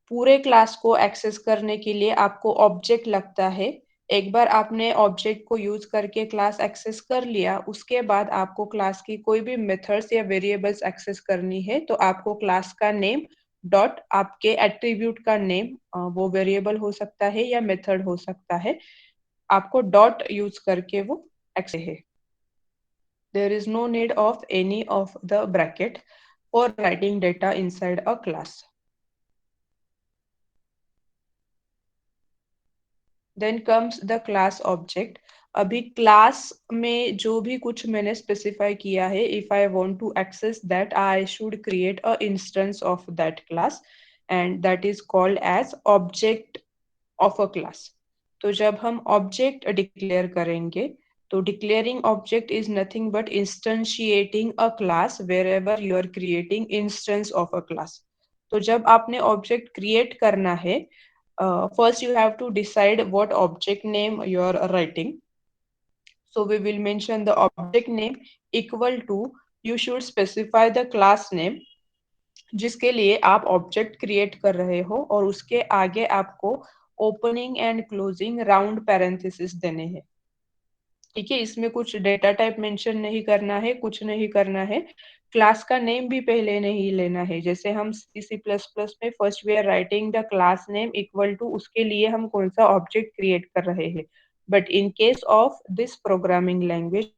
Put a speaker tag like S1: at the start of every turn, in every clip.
S1: पूरे क्लास को एक्सेस करने के लिए आपको ऑब्जेक्ट लगता है। एक बार आपने ऑब्जेक्ट को यूज करके क्लास एक्सेस कर लिया, उसके बाद आपको क्लास की कोई भी मेथड्स या वेरिएबल्स एक्सेस करनी है तो आपको क्लास का नेम डॉट आपके एट्रीब्यूट का नेम, वो वेरिएबल हो सकता है या मेथड हो सकता है, आपको डॉट यूज करके वो एक्सेस है। There is no need of any of the bracket for writing data inside a class. Then comes the class object. अभी class में जो भी कुछ मैंने specify किया है, if I want to access that, I should create a instance of that class, and that is called as object of a class. तो जब हम object declare करेंगे, तो declaring object is nothing but instantiating a class wherever you are creating instance of a class. तो जब आपने object create करना है, first you have to decide what object name you are writing. So we will mention the object name equal to, you should specify the class name जिसके लिए आप object create कर रहे हो, और उसके आगे आपको opening and closing round parenthesis देने हैं। ठीक है, इसमें कुछ डेटा टाइप मेंशन नहीं करना है, कुछ नहीं करना है। क्लास का नेम भी पहले नहीं लेना है। जैसे हम सी प्लस प्लस में first we are writing the class name equal to, उसके लिए हम कौन सा ऑब्जेक्ट क्रिएट कर रहे हैं। But in case of this programming language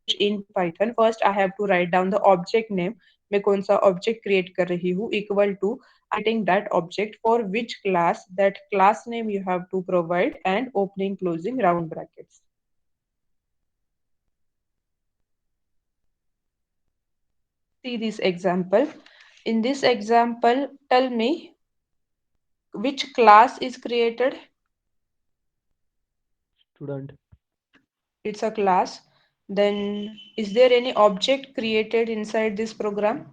S1: in Python, first I have to write down the object name. मैं कौन सा ऑब्जेक्ट क्रिएट कर रही हूँ, equal to writing that object for which class, that class name you have to provide, and opening closing round brackets. See this example. In this example, tell me which class is created.
S2: Student.
S1: It's a class. Then is there any object created inside this program?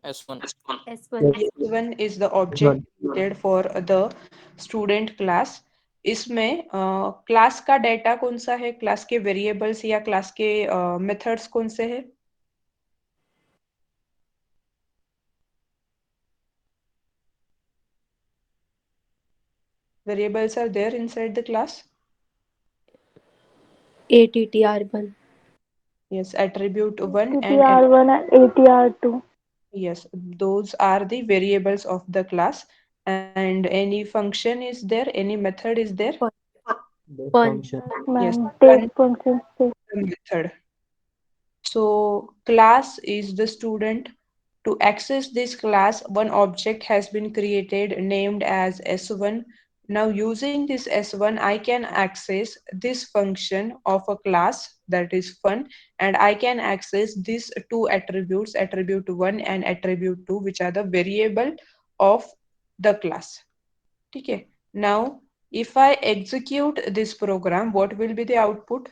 S3: S1.
S4: S1.
S1: S1 is the object
S2: S1.
S1: created for the student class. इसमें class का data कौन सा है, class के variables या class के methods कौन से है? Variables are there inside the class.
S4: ATTR1.
S1: Yes, attribute 1 and
S5: ATR1 and ATR2.
S1: yes, those are the variables of the class. And any function is there, any method is there?
S2: Base
S4: Fun.
S2: function.
S1: Yes,
S5: Man,
S1: fun
S5: date function state.
S1: method. So class is the student. To access this class, one object has been created named as S1. Now using this S1, I can access this function of a class, that is fun, and I can access these two attributes, attribute 1 and attribute 2, which are the variable of the class. Okay. Now, if I execute this program, what will be the output?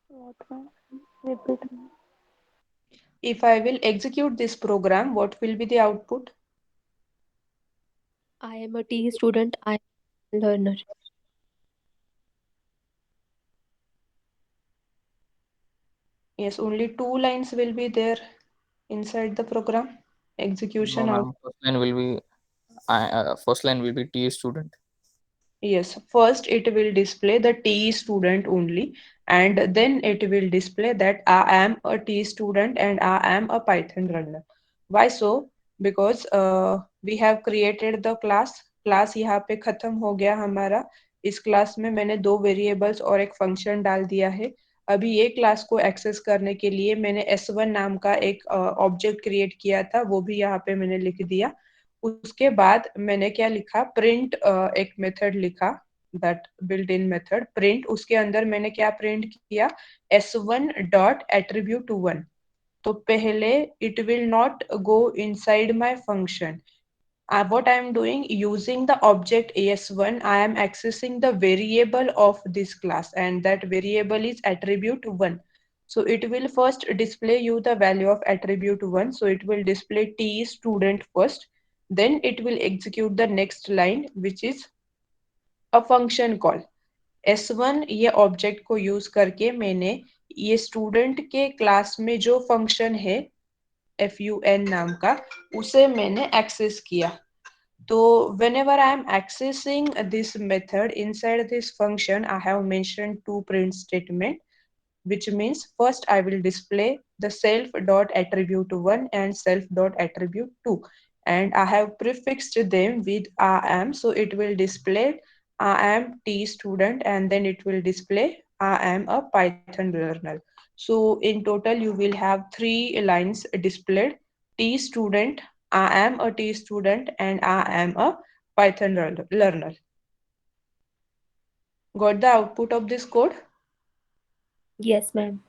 S5: What one? Repeat.
S1: If I will execute this program, what will be the output?
S4: I am a T student. I am a learner.
S1: Yes, only two lines will be there inside the program.
S3: No,
S1: Execution out.
S3: ma'am. First line will be T student.
S1: Yes, first it will display the T student only, and then it will display that I am a T student and I am a Python runner. Why so? Because we have created the class. Class यहाँ पे खत्म हो गया हमारा। इस class में मैंने दो वेरिएबल्स और एक फंक्शन डाल दिया है। अभी ये क्लास को एक्सेस करने के लिए मैंने S1 नाम का एक ऑब्जेक्ट क्रिएट किया था, वो भी यहाँ पे मैंने लिख दिया। उसके बाद मैंने क्या लिखा, प्रिंट एक मेथड लिखा, that built in method print. उसके अंदर मैंने क्या प्रिंट किया, S1 डॉट एट्रीब्यूट 1। तो पहले it will not go inside my function. What I am doing, using the object AS1, I am accessing the variable of this class, and that variable is attribute 1. So it will first display you the value of attribute 1. So it will display T student first. Then it will execute the next line, which is a function call. S1 ये object को use करके मैंने ये student के class में जो function है fun नाम का उसे मैंने एक्सेस किया. So whenever I am accessing this method inside this function, I have mentioned two print statement, which means first I will display the self dot attribute 1 and self dot attribute 2, and I have prefixed them with I am, so it will display I am T student and then it will display I am a Python learner. So in total you will have three lines displayed: T student, I am a T student, and I am a Python learner. Got the output of this code?
S4: Yes, ma'am.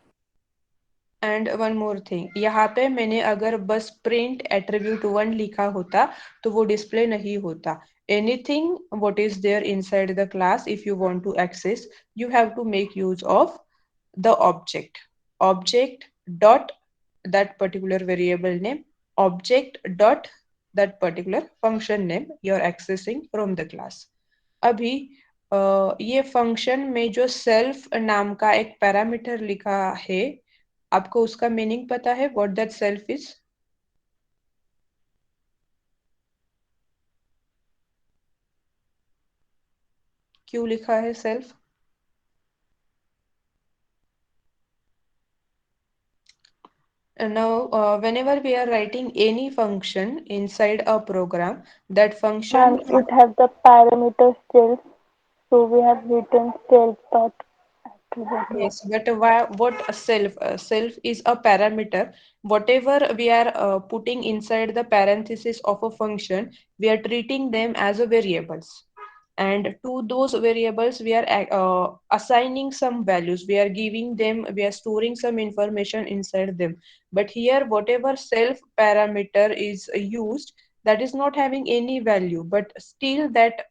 S1: And one more thing, यहाँ पे मैंने अगर बस print attribute 1 लिखा होता तो वो display नहीं होता. Anything what is there inside the class, if you want to access, you have to make use of the object dot that particular variable name, object dot that particular function name you are accessing from the class. अभी ये function में जो self नाम का एक parameter लिखा है, आपको उसका मीनिंग पता है? What that self is? क्यों लिखा है self? Now, whenever we are writing any function inside a program, that function.
S5: And it has the parameter self. So we have written self dot attribute 1.
S1: Yes, but why, what a self? Self is a parameter. Whatever we are putting inside the parenthesis of a function, we are treating them as a variables. And to those variables, we are assigning some values. We are giving them, we are storing some information inside them. But here, whatever self parameter is used, that is not having any value, but still that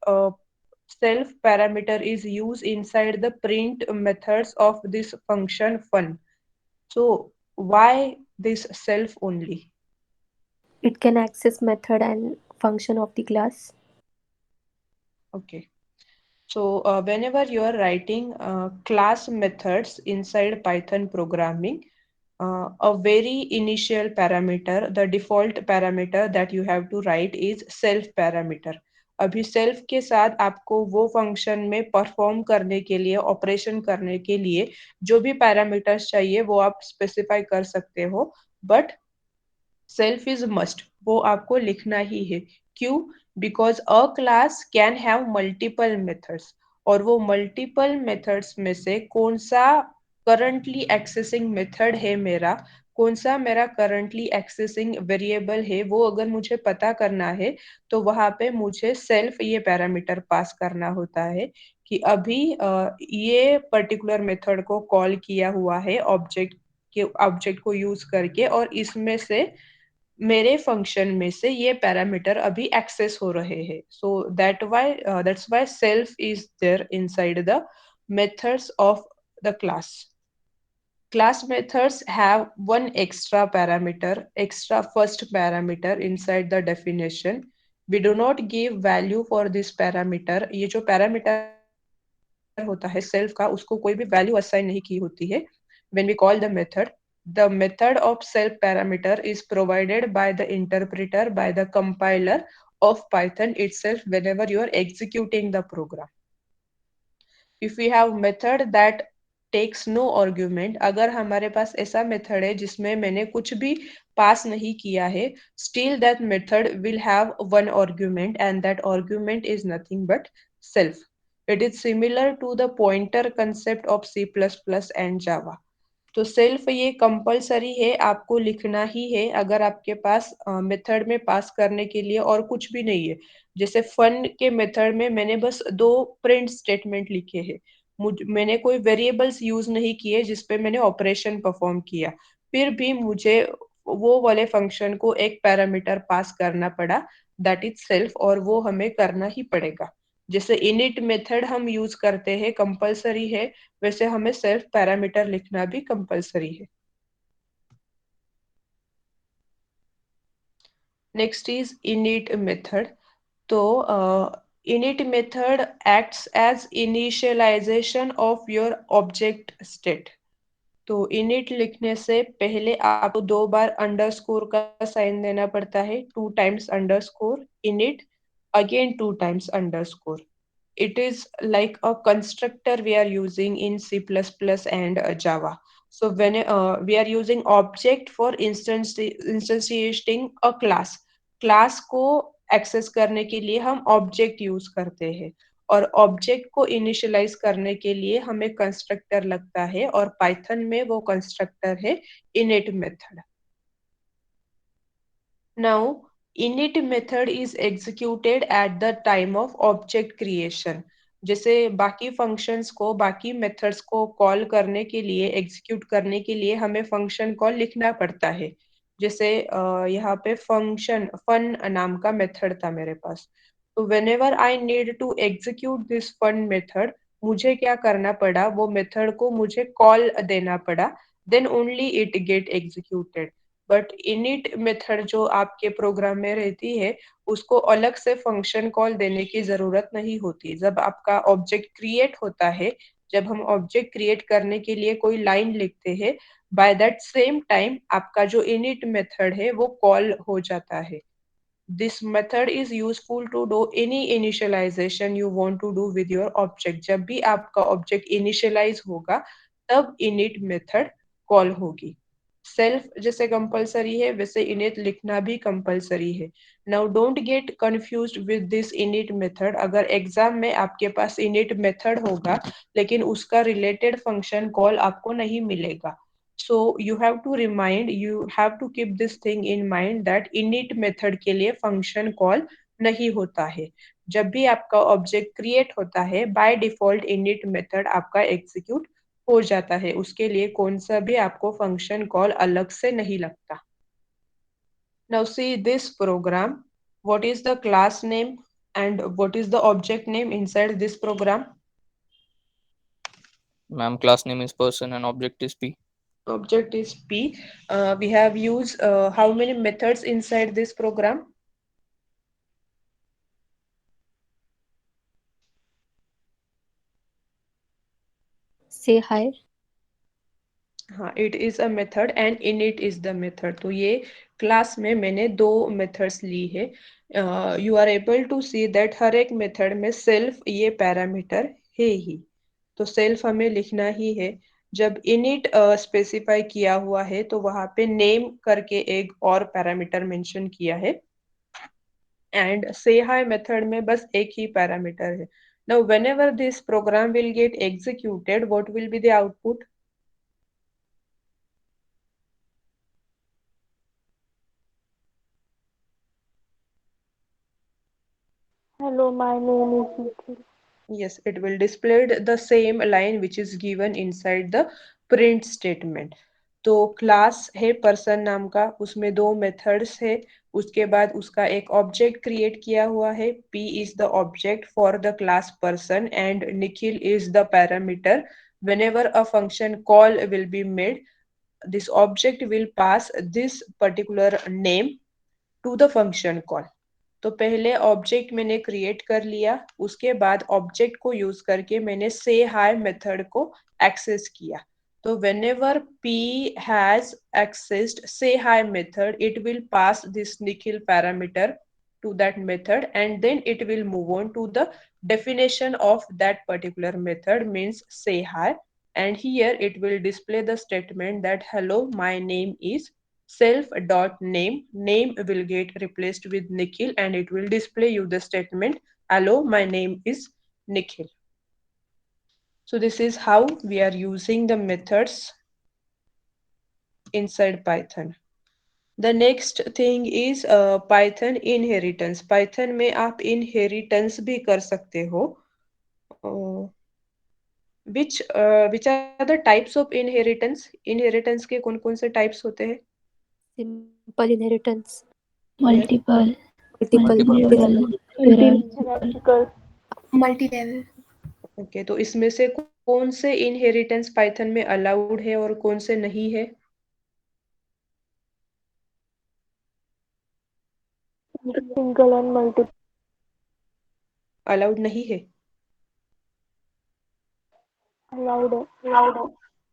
S1: self parameter is used inside the print methods of this function fun. So why this self only?
S4: It can access method and function of the class.
S1: Okay. So whenever you are writing class methods inside Python programming, a very initial parameter, the default parameter that you have to write is self parameter. अभी self के साथ आपको वो function में perform करने के लिए, operation करने के लिए जो भी parameters चाहिए वो आप specify कर सकते हो, but self is must, वो आपको लिखना ही है. क्यों? Because a class can have multiple methods, और वो multiple methods में से कौन सा currently accessing method है मेरा, कौन सा मेरा currently accessing variable है, वो अगर मुझे पता करना है तो वहां पे मुझे self ये parameter पास करना होता है कि अभी ये particular method को कॉल किया हुआ है ऑब्जेक्ट को यूज करके, और इसमें से मेरे फंक्शन में से ये पैरामीटर अभी एक्सेस हो रहे हैं. So that's why self is there inside the methods of the class. Class methods have one extra first parameter inside the definition. We do not give value for this parameter. ये जो parameter होता है self का, उसको कोई भी value assign नहीं की होती है. When we call the method, the method of self parameter is provided by the interpreter, by the compiler of Python itself whenever you are executing the program. If we have method that takes no argument, अगर हमारे पास ऐसा method है जिसमें मैंने कुछ भी पास नहीं किया है, still that method will have one argument and that argument is nothing but self. It is similar to the pointer concept of C++ and Java. तो सेल्फ ये कंपलसरी है, आपको लिखना ही है अगर आपके पास मेथड में पास करने के लिए और कुछ भी नहीं है. जैसे फन के मेथड में मैंने बस दो प्रिंट स्टेटमेंट लिखे हैं, मैंने कोई वेरिएबल्स यूज नहीं किए जिसपे मैंने ऑपरेशन परफॉर्म किया, फिर भी मुझे वो वाले फंक्शन को एक पैरामीटर पास करना पड़ा, दैट इज सेल्फ, और वो हमें करना ही पड़ेगा. जैसे इनिट मेथड हम यूज करते हैं कंपलसरी है, वैसे हमें सेल्फ पैरामीटर लिखना भी कंपलसरी है। Next is init method. तो init method acts as initialization of your object state। तो init लिखने से पहले आपको 2 बार अंडरस्कोर का साइन देना पड़ता है, 2 times underscore init, again 2 times underscore। It is like a constructor we are using in C++ and Java। So when we are using object for instantiating a class को access करने के लिए हम object use करते हैं, और object को initialise करने के लिए हमें कंस्ट्रक्टर लगता है, और पाइथन में वो कंस्ट्रक्टर है init method. Now init method is executed at the time of object creation। जैसे बाकी फंक्शंस को, बाकी मेथड्स को कॉल करने के लिए, एग्जीक्यूट करने के लिए हमें फंक्शन कॉल लिखना पड़ता है। जैसे यहाँ पे फंक्शन फन नाम का मेथड था मेरे पास, तो whenever I need to execute this fun method, मुझे क्या करना पड़ा, वो मेथड को मुझे कॉल देना पड़ा, then only it get executed। But init method जो आपके प्रोग्राम में रहती है, उसको अलग से फंक्शन कॉल देने की जरूरत नहीं होती। जब आपका ऑब्जेक्ट क्रिएट होता है, जब हम ऑब्जेक्ट क्रिएट करने के लिए कोई लाइन लिखते हैं, बाय दैट सेम टाइम आपका जो इनिट मेथड है वो कॉल हो जाता है। This method is useful to do any initialization you want to do with your object. जब भी आपका ऑब्जेक्ट इनिशियलाइज होगा, तब इनिट मेथड कॉल होगी। सेल्फ जैसे कंपलसरी है, वैसे इनिट लिखना भी कंपलसरी है। Now don't get confused with this init method. अगर एग्जाम में आपके पास इनिट मेथड होगा, लेकिन उसका रिलेटेड फंक्शन कॉल आपको नहीं मिलेगा, so you have to remind, you have to keep this thing in mind that init method के लिए function call नहीं होता है। जब भी आपका ऑब्जेक्ट क्रिएट होता है, बाय डिफॉल्ट init मेथड आपका एग्जीक्यूट हो जाता है, उसके लिए कौन सा भी आपको फंक्शन कॉल अलग से नहीं लगता। Now see this program, what is the class name and what is the object name inside this program?
S3: Ma'am, class name is person and object is P.
S1: Object is P. We have used how many methods inside this program?
S4: Say hi.
S1: हाँ, it is a method and init is the method। तो ये class में मैंने 2 methods ली है। You are able to see that हर एक method में सेल्फ ये पैरामीटर है ही, तो सेल्फ हमें लिखना ही है। जब इनिट स्पेसिफाई किया हुआ है, तो वहां पे नेम करके एक और पैरामीटर मेंशन किया है, एंड say hi मेथड में बस एक ही पैरामीटर है। Now whenever this program will get executed, what will be the output?
S5: Hello, my name is Nikhil.
S1: Yes, it will display the same line which is given inside the print statement। तो class है person नाम का, उसमें 2 methods है, उसके बाद उसका एक ऑब्जेक्ट क्रिएट किया हुआ है। P is the object for the class person and Nikhil is the parameter। Whenever a function call will be made, this object will pass this particular name to the function call। तो पहले object मैंने create कर लिया, उसके बाद object को use करके मैंने से हाई मेथड को एक्सेस किया। तो whenever P has accessed say hi method, it will pass this Nikhil parameter to that method, and then it will move on to the definition of that particular method, means say hi, and here it will display the statement that hello, my name is self dot name, name will get replaced with Nikhil, and it will display you the statement hello, my name is Nikhil। So this is how we are using the methods inside Python। The next thing is Python inheritance। Python में आप inheritance भी कर सकते हो। which are the types of inheritance? Inheritance के कौन कौन से types होते हैं?
S4: Simple inheritance.
S2: Multiple.
S4: Multiple.
S3: Multiple.
S4: Plural.
S5: Hierarchical.
S2: multi-level.
S1: Okay, तो इसमें से कौन से इनहेरिटेंस पाइथन में अलाउड है और कौन से नहीं है?
S5: Single and multiple.
S1: अलाउड नहीं है?
S5: Allowed.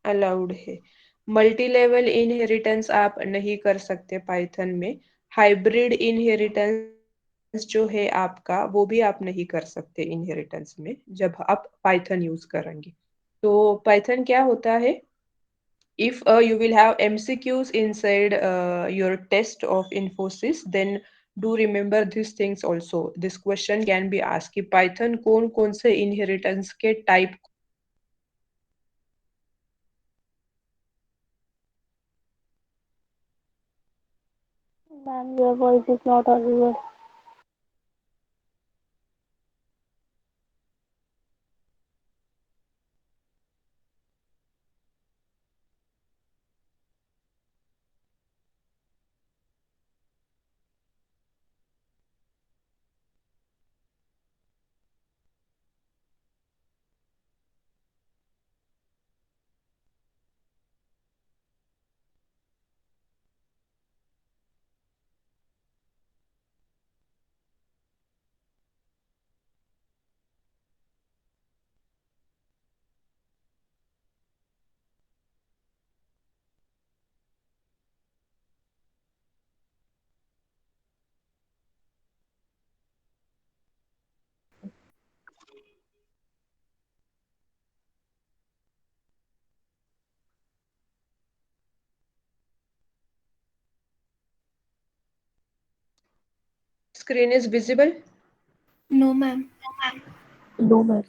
S1: अलाउड है। मल्टी लेवल इनहेरिटेंस आप नहीं कर सकते पाइथन में। हाइब्रिड इनहेरिटेंस जो है आपका, वो भी आप नहीं कर सकते इनहेरिटेंस में जब आप पाइथन यूज करेंगे। तो पाइथन क्या होता है? If you will have MCQs inside your test of Infosys, then do remember these things also. This question can be asked कि Python कौन कौन से inheritance के type को support करता है।
S5: Ma'am, your voice is not audible.
S1: Screen is visible.
S2: No, ma'am.
S4: No, ma'am.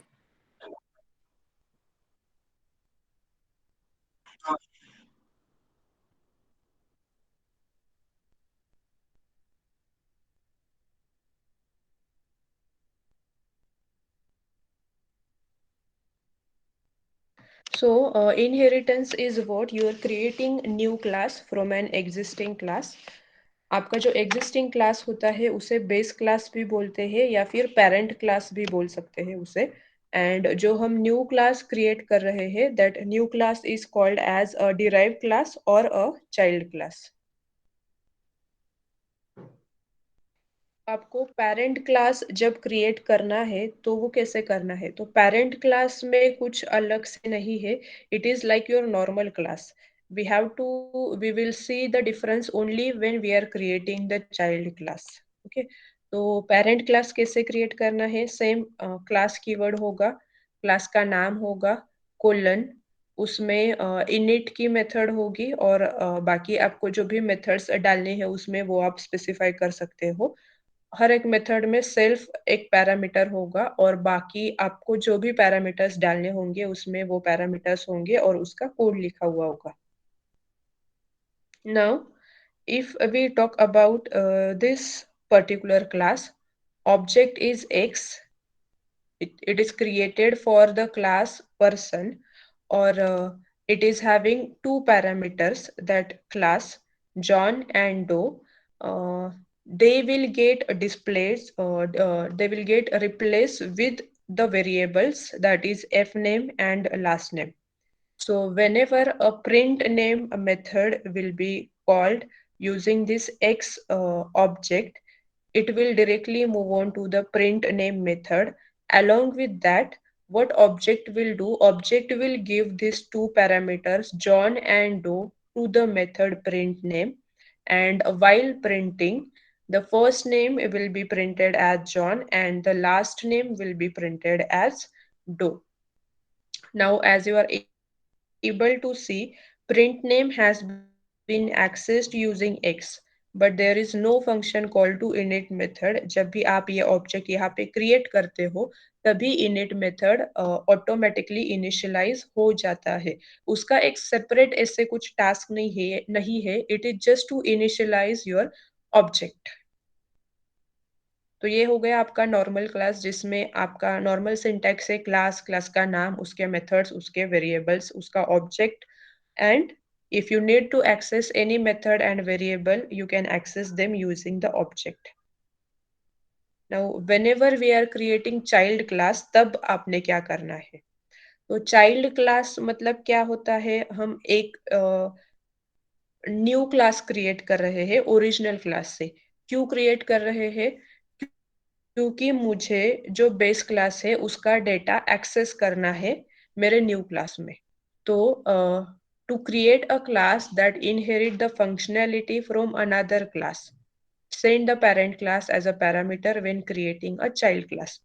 S1: So, inheritance is what you are creating new class from an existing class. आपका जो एग्जिस्टिंग क्लास होता है उसे base class भी बोलते हैं या फिर पेरेंट क्लास भी बोल सकते हैं उसे। एंड जो हम न्यू क्लास क्रिएट कर रहे हैं, that new class is called as a derived class और अ चाइल्ड क्लास। आपको पेरेंट क्लास जब क्रिएट करना है तो वो कैसे करना है? तो पेरेंट क्लास में कुछ अलग से नहीं है। It is like your normal class. We will see the difference only when we are creating the child class. Okay, तो पेरेंट क्लास कैसे क्रिएट करना है? सेम क्लास कीवर्ड होगा, क्लास का नाम होगा, कोलन, उसमें इनिट की मेथड होगी और बाकी आपको जो भी मेथड्स डालने हैं उसमें वो आप स्पेसिफाई कर सकते हो। हर एक मेथड में सेल्फ एक पैरामीटर होगा और बाकी आपको जो भी पैरामीटर्स डालने होंगे उसमें वो पैरामीटर्स होंगे और उसका कोड लिखा हुआ होगा। Now, if we talk about this particular class, object is X. It is created for the class person, or it is having two parameters, that class John and Doe. uh, they will get displays, they will get replaced with the variables, that is f name and last name. So whenever a print name method will be called using this X object, it will directly move on to the print name method. Along with that, what object will do? Object will give these two parameters, John and Doe, to the method print name. And while printing, the first name will be printed as John and the last name will be printed as Doe. Now, as you are able to see, print name has been accessed using X, but there is no function called to init method. जब भी आप ये object यहाँ पे create करते हो, तभी init method automatically initialise हो जाता है। उसका एक सेपरेट ऐसे कुछ टास्क नहीं है, it is just to initialize your object. तो ये हो गया आपका नॉर्मल क्लास, जिसमें आपका नॉर्मल सिंटैक्स है, क्लास, क्लास का नाम, उसके मेथड्स, उसके वेरिएबल्स, उसका object. And if you need to access any method and variable, you can access them using the object. Now whenever we are creating child class, तब आपने क्या करना है? तो चाइल्ड क्लास मतलब क्या होता है, हम एक न्यू क्लास क्रिएट कर रहे हैं ओरिजिनल क्लास से। क्यों क्रिएट कर रहे हैं? क्योंकि मुझे जो बेस क्लास है उसका डेटा एक्सेस करना है मेरे न्यू क्लास में। तो to create a class that inherit the functionality from another class, send the parent class as a parameter when creating a child class।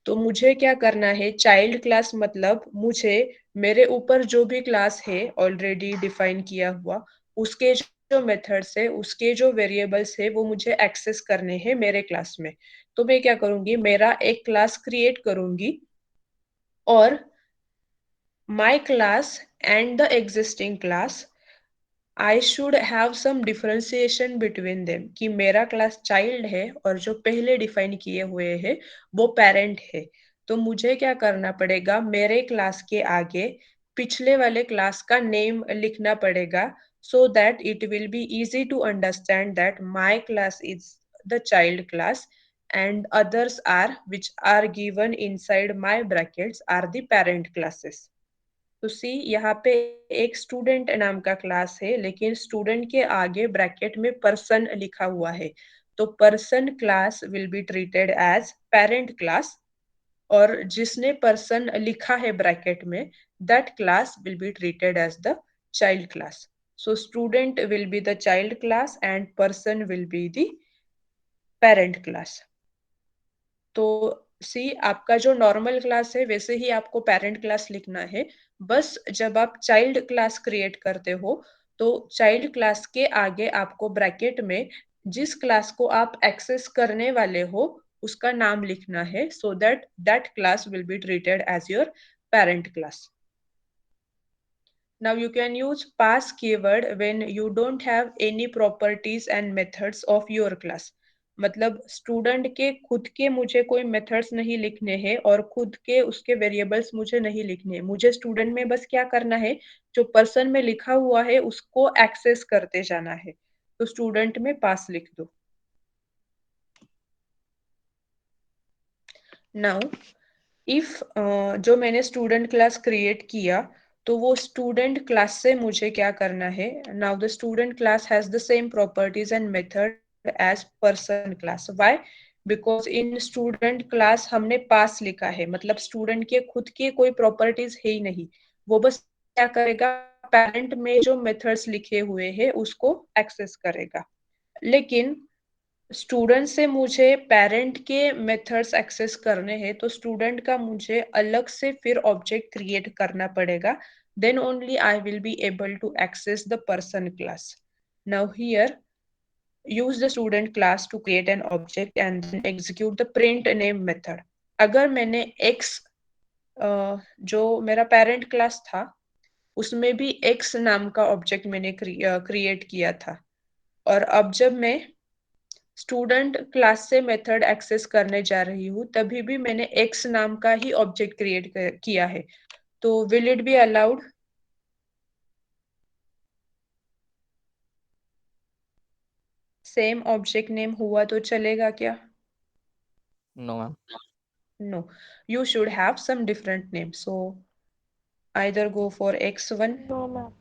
S1: तो मुझे क्या करना है, चाइल्ड क्लास मतलब मुझे मेरे ऊपर जो भी क्लास है ऑलरेडी डिफाइन किया हुआ, उसके जो मेथड्स है, उसके जो वेरिएबल्स है, वो मुझे एक्सेस करने हैं मेरे क्लास में। तो मैं क्या करूंगी, मेरा एक क्लास क्रिएट करूंगी और my class and the existing class, I should have some differentiation between them, कि मेरा क्लास चाइल्ड है और जो पहले डिफाइन किए हुए हैं वो पेरेंट है। तो मुझे क्या करना पड़ेगा, मेरे क्लास के आगे पिछले वाले क्लास का नेम लिखना पड़ेगा, so that it will be easy to understand that my class is the child class and others are, which are given inside my brackets, are the parent classes। तो सी यहाँ पे एक स्टूडेंट नाम का class है, लेकिन स्टूडेंट के आगे ब्रैकेट में पर्सन लिखा हुआ है। तो person class will be treated as parent class, और जिसने पर्सन लिखा है ब्रैकेट में, that class will be treated as the child class. So student will be the child class and person will be the parent class. तो see आपका जो normal class है वैसे ही आपको पेरेंट क्लास लिखना है। बस जब आप चाइल्ड क्लास क्रिएट करते हो तो चाइल्ड क्लास के आगे आपको ब्रैकेट में जिस क्लास को आप एक्सेस करने वाले हो उसका नाम लिखना है, so that that class will be treated as your parent class. Now you can use pass keyword when you don't have any properties and methods of your class। मतलब स्टूडेंट के खुद के मुझे कोई मेथड्स नहीं लिखने हैं और खुद के उसके वेरिएबल्स मुझे नहीं लिखने हैं। मुझे स्टूडेंट में बस क्या करना है, जो पर्सन में लिखा हुआ है उसको एक्सेस करते जाना है। तो स्टूडेंट में पास लिख दो। नाउ इफ जो मैंने स्टूडेंट क्लास क्रिएट किया तो वो स्टूडेंट क्लास से मुझे क्या करना है, now the student class has the same properties and method as person class. Why? Because in student class हमने पास लिखा है, मतलब स्टूडेंट के खुद के कोई प्रॉपर्टीज है ही नहीं। वो बस क्या करेगा, पेरेंट में जो मेथड्स लिखे हुए हैं उसको एक्सेस करेगा। लेकिन स्टूडेंट से मुझे पेरेंट के मेथड्स एक्सेस करने हैं तो स्टूडेंट का मुझे अलग से फिर ऑब्जेक्ट क्रिएट करना पड़ेगा, then only I will be able to access the person class। Now here use the student class to create an object and then execute the print name method। अगर मैंने x जो मेरा parent class था उसमें भी x नाम का object मैंने क्रिएट किया था, और अब जब मैं स्टूडेंट क्लास से मेथड एक्सेस करने जा रही हूँ तभी भी मैंने x नाम का ही ऑब्जेक्ट क्रिएट किया है, तो will it be allowed? Same object name हुआ तो चलेगा क्या?
S3: No, ma'am.
S1: No, you should have some different name, so either go for x1।
S5: No, ma'am.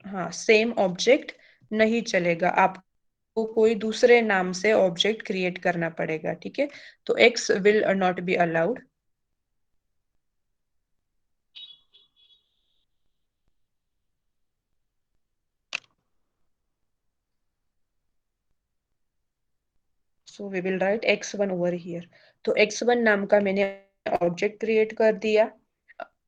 S1: हाँ, सेम ऑब्जेक्ट नहीं चलेगा, आपको कोई दूसरे नाम से ऑब्जेक्ट क्रिएट करना पड़ेगा, ठीक है? तो x will not be allowed. So we will write x1 over here. तो x1 नाम का मैंने ऑब्जेक्ट क्रिएट कर दिया।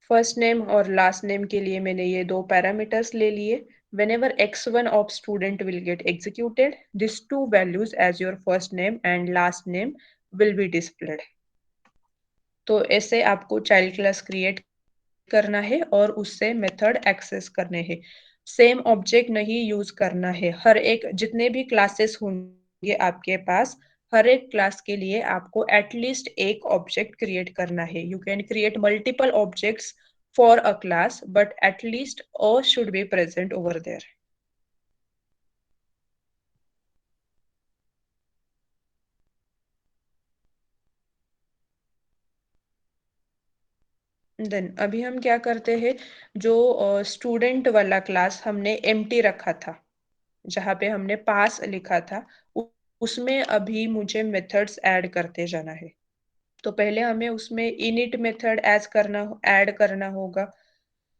S1: फर्स्ट नेम और लास्ट नेम के लिए मैंने ये दो पैरामीटर्स ले लिए। whenever x1 of student will get executed, these two values as your first name and last name will be displayed। तो ऐसे आपको चाइल्ड क्लास क्रिएट करना है और उससे मेथड एक्सेस करने हैं। सेम ऑब्जेक्ट नहीं यूज करना है। हर एक जितने भी क्लासेस होंगे आपके पास, हर एक क्लास के लिए आपको एटलीस्ट एक ऑब्जेक्ट क्रिएट करना है। You can create multiple objects for a class but at least a should be present over there. Then अभी हम क्या करते हैं, जो स्टूडेंट वाला क्लास हमने एम्प्टी रखा था, जहाँ पे हमने पास लिखा था, उसमें अभी मुझे मेथड्स ऐड करते जाना है। तो पहले हमें उसमें इनिट मेथड ऐड करना होगा।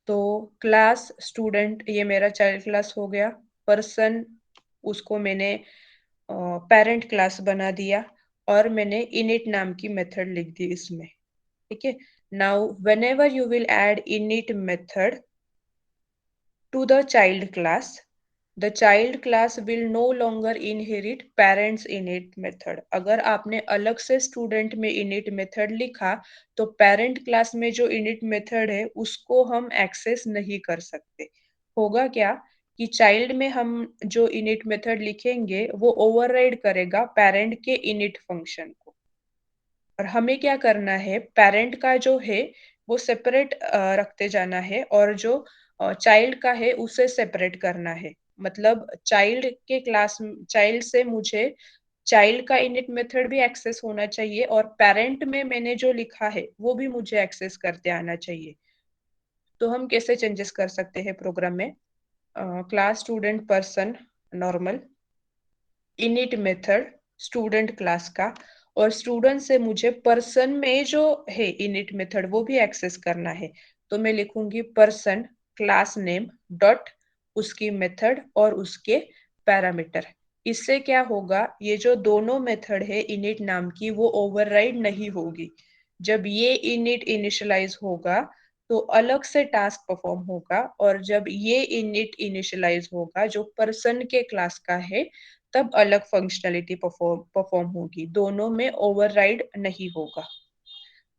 S1: तो क्लास स्टूडेंट, ये मेरा चाइल्ड क्लास हो गया। पर्सन, उसको मैंने पेरेंट क्लास बना दिया, और मैंने इनिट नाम की मेथड लिख दी इसमें। ठीक है। Now whenever you will add init method to the child class, the child class will no longer inherit parents init method. अगर आपने अलग से स्टूडेंट में init method लिखा, तो पेरेंट क्लास में जो init method है उसको हम एक्सेस नहीं कर सकते। होगा क्या कि चाइल्ड में हम जो init method लिखेंगे वो ओवरराइड करेगा पेरेंट के init फंक्शन को। और हमें क्या करना है, पेरेंट का जो है वो सेपरेट रखते जाना है, और जो चाइल्ड का है उसे सेपरेट करना है। मतलब चाइल्ड से मुझे चाइल्ड का इनिट मेथड भी एक्सेस होना चाहिए, और पेरेंट में मैंने जो लिखा है वो भी मुझे एक्सेस करते आना चाहिए। तो हम कैसे चेंजेस कर सकते हैं प्रोग्राम में? Class student person normal, init method student class का, और स्टूडेंट से मुझे पर्सन में जो है इनिट मेथड वो भी एक्सेस करना है। तो मैं लिखूंगी पर्सन क्लास नेम डॉट उसकी मेथड और उसके पैरामीटर। इससे क्या होगा, ये जो दोनों मेथड है इनिट नाम की वो ओवरराइड नहीं होगी। जब ये इनिट इनिशियलाइज होगा तो अलग से टास्क परफॉर्म होगा, और जब ये इनिट इनिशियलाइज होगा जो पर्सन के क्लास का है, तब अलग फंक्शनैलिटी परफॉर्म होगी। दोनों में ओवरराइड नहीं होगा।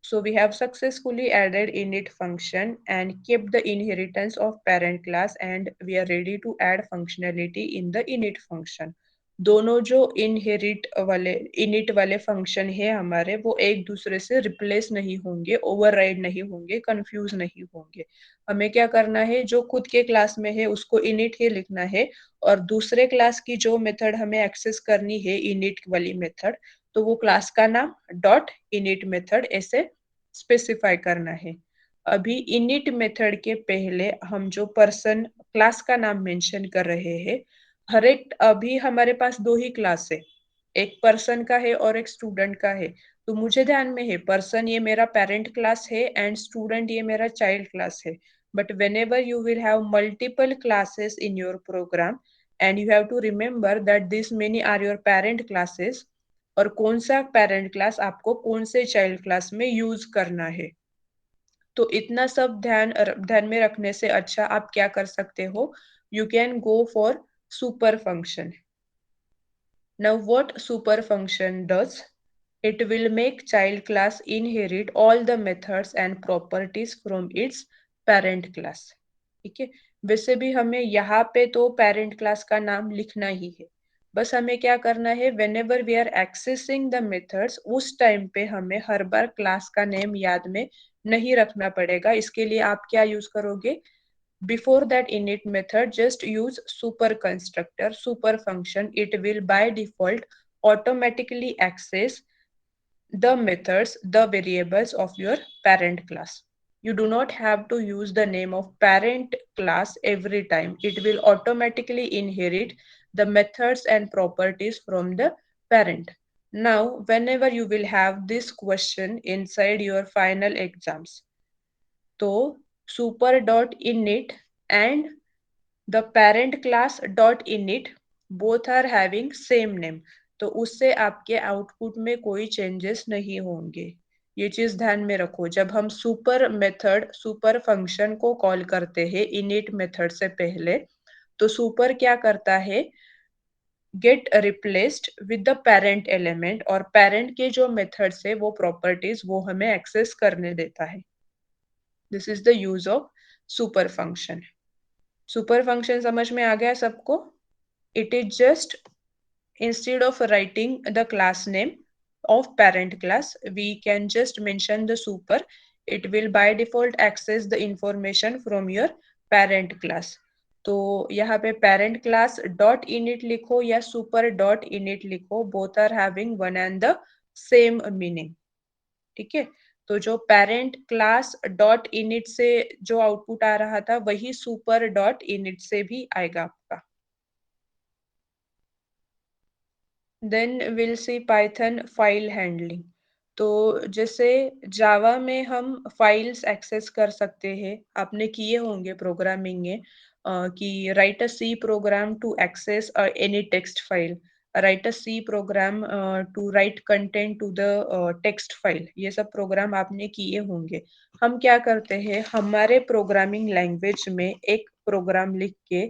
S1: So we have successfully added init function and kept the inheritance of parent class, and we are ready to add functionality in the init function. दोनों जो init वाले फंक्शन है हमारे, वो एक दूसरे से रिप्लेस नहीं होंगे, ओवरराइड नहीं होंगे, कंफ्यूज नहीं होंगे। हमें क्या करना है, जो खुद के क्लास में है उसको init ही लिखना है, और दूसरे क्लास की जो मेथड हमें एक्सेस करनी है init वाली मेथड, तो वो क्लास का नाम डॉट इनिट मेथड ऐसे स्पेसिफाई करना है। अभी इनिट मेथड के पहले हम जो पर्सन क्लास का नाम मेंशन कर रहे हैं, हर एक, अभी हमारे पास दो ही क्लास है, एक पर्सन का है और एक स्टूडेंट का है। तो मुझे ध्यान में है पर्सन ये मेरा पेरेंट क्लास है एंड स्टूडेंट ये मेरा चाइल्ड क्लास है। But whenever you will have multiple classes in your program, and you have to remember that these many are your parent classes, और कौन सा पेरेंट क्लास आपको कौन से चाइल्ड क्लास में यूज करना है। तो इतना सब ध्यान में रखने से अच्छा आप क्या कर सकते हो, you can go for super function. Now what super function does, it will make child class inherit all the methods and properties from its parent class। ठीक है। वैसे भी हमें यहाँ पे तो पेरेंट क्लास का नाम लिखना ही है। बस हमें क्या करना है, whenever we are accessing the methods, उस टाइम पे हमें हर बार क्लास का नेम याद में नहीं रखना पड़ेगा। इसके लिए आप क्या यूज करोगे, before that init method just use super constructor, super function. It will by default automatically access the methods, the variables of your parent class. You do not have to use the name of parent class every time. It will automatically inherit the methods and properties from the parent. Now, whenever you will have this question inside your final exams, तो super.init and the parent class dot init both are having same name, तो उससे आपके output में कोई changes नहीं होंगे। ये चीज ध्यान में रखो, जब हम सुपर फंक्शन को कॉल करते हैं इनिट मेथड से पहले, तो सुपर क्या करता है, gate replaced with the parent element, और पेरेंट के जो मेथड्स है वो प्रॉपर्टीज वो हमें एक्सेस करने देता है। This is the use of super function. Super function समझ में आ गया सबको? It is just, instead of writing the class name of parent class, we can just mention the super. It will by default access the information from your parent class. तो यहाँ पे parent class dot init लिखो या super dot init लिखो, both are having one and the same meaning। ठीक है। तो जो पेरेंट क्लास डॉट इनिट से जो आउटपुट आ रहा था वही सुपर डॉट इनिट से भी आएगा आपका। Then will see Python file handling. तो जैसे जावा में हम फाइल्स एक्सेस कर सकते हैं, आपने किए होंगे प्रोग्रामिंग में कि write a C program to access any text file, write a C program to write content to the text file, ये सब प्रोग्राम आपने किए होंगे। हम क्या करते हैं, हमारे प्रोग्रामिंग लैंग्वेज में एक प्रोग्राम लिख के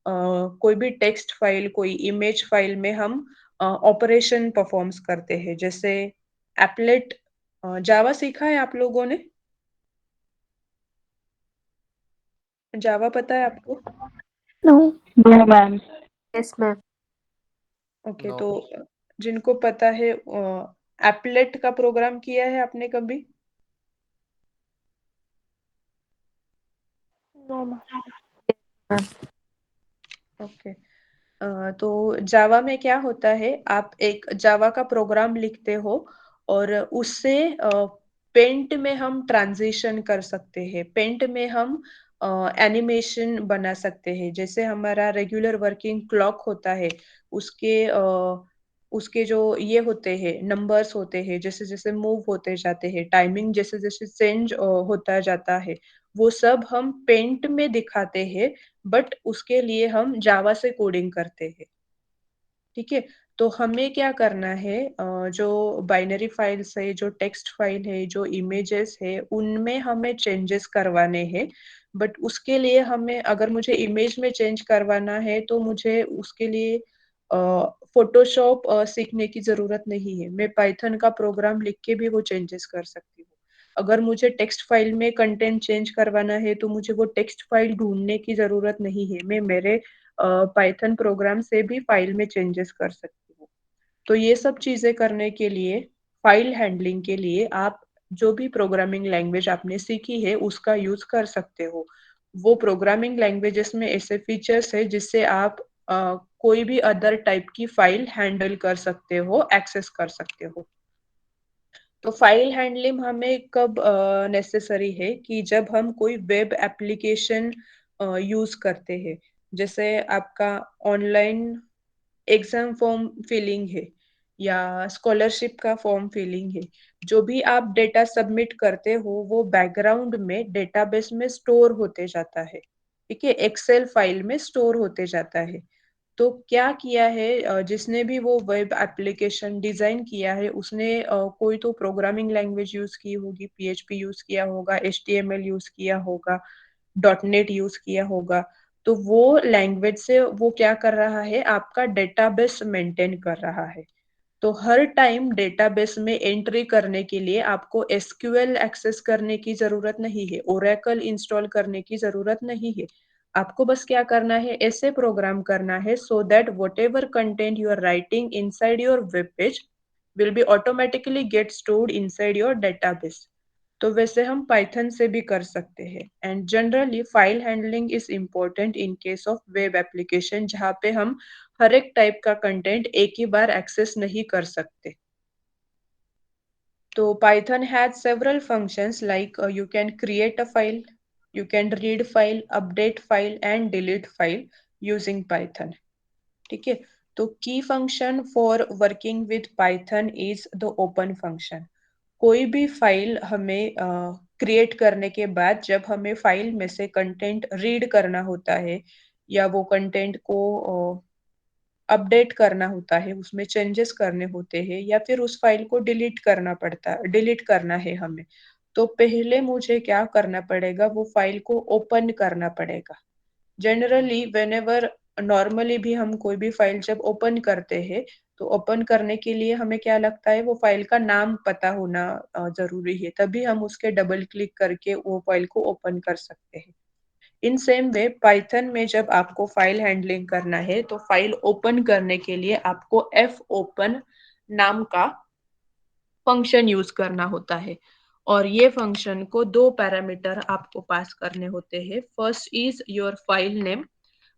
S1: कोई भी टेक्स्ट फाइल, कोई इमेज फाइल में हम ऑपरेशन परफॉर्म्स करते हैं। जैसे एप्लेट, जावा सीखा है आप लोगों ने? जावा पता है आपको?
S2: No.
S5: No, ma'am.
S4: Yes, ma'am.
S1: Okay,
S3: No.
S1: तो जिनको पता है, एप्लेट का प्रोग्राम किया है आपने कभी?
S5: No, ma'am.
S1: ओके, तो जावा में क्या होता है, आप एक जावा का प्रोग्राम लिखते हो और उससे पेंट में हम ट्रांजिशन कर सकते हैं, पेंट में हम एनिमेशन बना सकते हैं। जैसे हमारा रेगुलर वर्किंग क्लॉक होता है, उसके उसके जो ये होते हैं नंबर्स होते हैं, जैसे जैसे मूव होते जाते हैं, टाइमिंग जैसे जैसे चेंज होता जाता है, वो सब हम पेंट में दिखाते हैं, बट उसके लिए हम जावा से कोडिंग करते हैं। ठीक है, तो हमें क्या करना है, जो बाइनरी फाइल्स है, जो टेक्स्ट फाइल है, जो इमेजेस है, उनमें हमें चेंजेस करवाने हैं। बट उसके लिए हमें, अगर मुझे इमेज में चेंज करवाना है तो मुझे उसके लिए फोटोशॉप सीखने की जरूरत नहीं है, मैं पाइथन का प्रोग्राम लिख के भी वो चेंजेस कर सकती हूँ। अगर मुझे टेक्स्ट फाइल में कंटेंट चेंज करवाना है तो मुझे वो टेक्स्ट फाइल ढूंढने की जरूरत नहीं है, मैं मेरे पाइथन प्रोग्राम से भी फाइल में चेंजेस कर सकती हूँ। तो ये सब चीजें करने के लिए, फाइल हैंडलिंग के लिए, आप जो भी प्रोग्रामिंग लैंग्वेज आपने सीखी है उसका यूज कर सकते हो। वो प्रोग्रामिंग लैंग्वेजेस में ऐसे फीचर्स है जिससे आप कोई भी अदर टाइप की फाइल हैंडल कर सकते हो, एक्सेस कर सकते हो। तो फाइल हैंडलिंग हमें कब नेसेसरी है, कि जब हम कोई वेब एप्लीकेशन यूज करते हैं। जैसे आपका ऑनलाइन एग्जाम फॉर्म फिलिंग है या स्कॉलरशिप का फॉर्म फिलिंग है, जो भी आप डेटा सबमिट करते हो वो बैकग्राउंड में डेटाबेस में स्टोर होते जाता है। ठीक है, एक्सेल फाइल में स्टोर होते जाता है। तो क्या किया है, जिसने भी वो वेब एप्लीकेशन डिजाइन किया है उसने कोई तो प्रोग्रामिंग लैंग्वेज यूज की होगी, पीएचपी यूज किया होगा, एचटीएमएल यूज किया होगा, डॉट नेट यूज किया होगा। तो वो लैंग्वेज से वो क्या कर रहा है, आपका डेटाबेस मेंटेन कर रहा है। तो हर टाइम डेटाबेस में एंट्री करने के लिए आपको एसक्यूएल एक्सेस करने की जरूरत नहीं है, ओरेकल इंस्टॉल करने की जरूरत नहीं है। आपको बस क्या करना है, ऐसे प्रोग्राम करना है so that whatever content you are writing inside your web page will be automatically get stored inside your database. तो वैसे हम पाइथन से भी कर सकते हैं। And generally file handling is important in case of web application, जहाँ पे हम हर एक टाइप का कंटेंट एक ही बार एक्सेस नहीं कर सकते। तो Python has several functions like you can create a file, you can read file, update file and delete file using Python. ठीक है, तो की function for working with Python is the open function. कोई भी फाइल हमें create करने के बाद जब हमें फाइल में से कंटेंट रीड करना होता है या वो कंटेंट को अपडेट करना होता है, उसमें चेंजेस करने होते हैं या फिर उस फाइल को डिलीट करना है हमें, तो पहले मुझे क्या करना पड़ेगा, वो फाइल को ओपन करना पड़ेगा। जनरली व्हेनेवर, नॉर्मली भी हम कोई भी फाइल जब ओपन करते हैं तो ओपन करने के लिए हमें क्या लगता है, वो फाइल का नाम पता होना जरूरी है, तभी हम उसके डबल क्लिक करके वो फाइल को ओपन कर सकते हैं। इन सेम वे पाइथन में जब आपको फाइल हैंडलिंग करना है तो फाइल ओपन करने के लिए आपको एफ ओपन नाम का फंक्शन यूज करना होता है। और ये फंक्शन को दो पैरामीटर आपको पास करने होते हैं। First is your file name.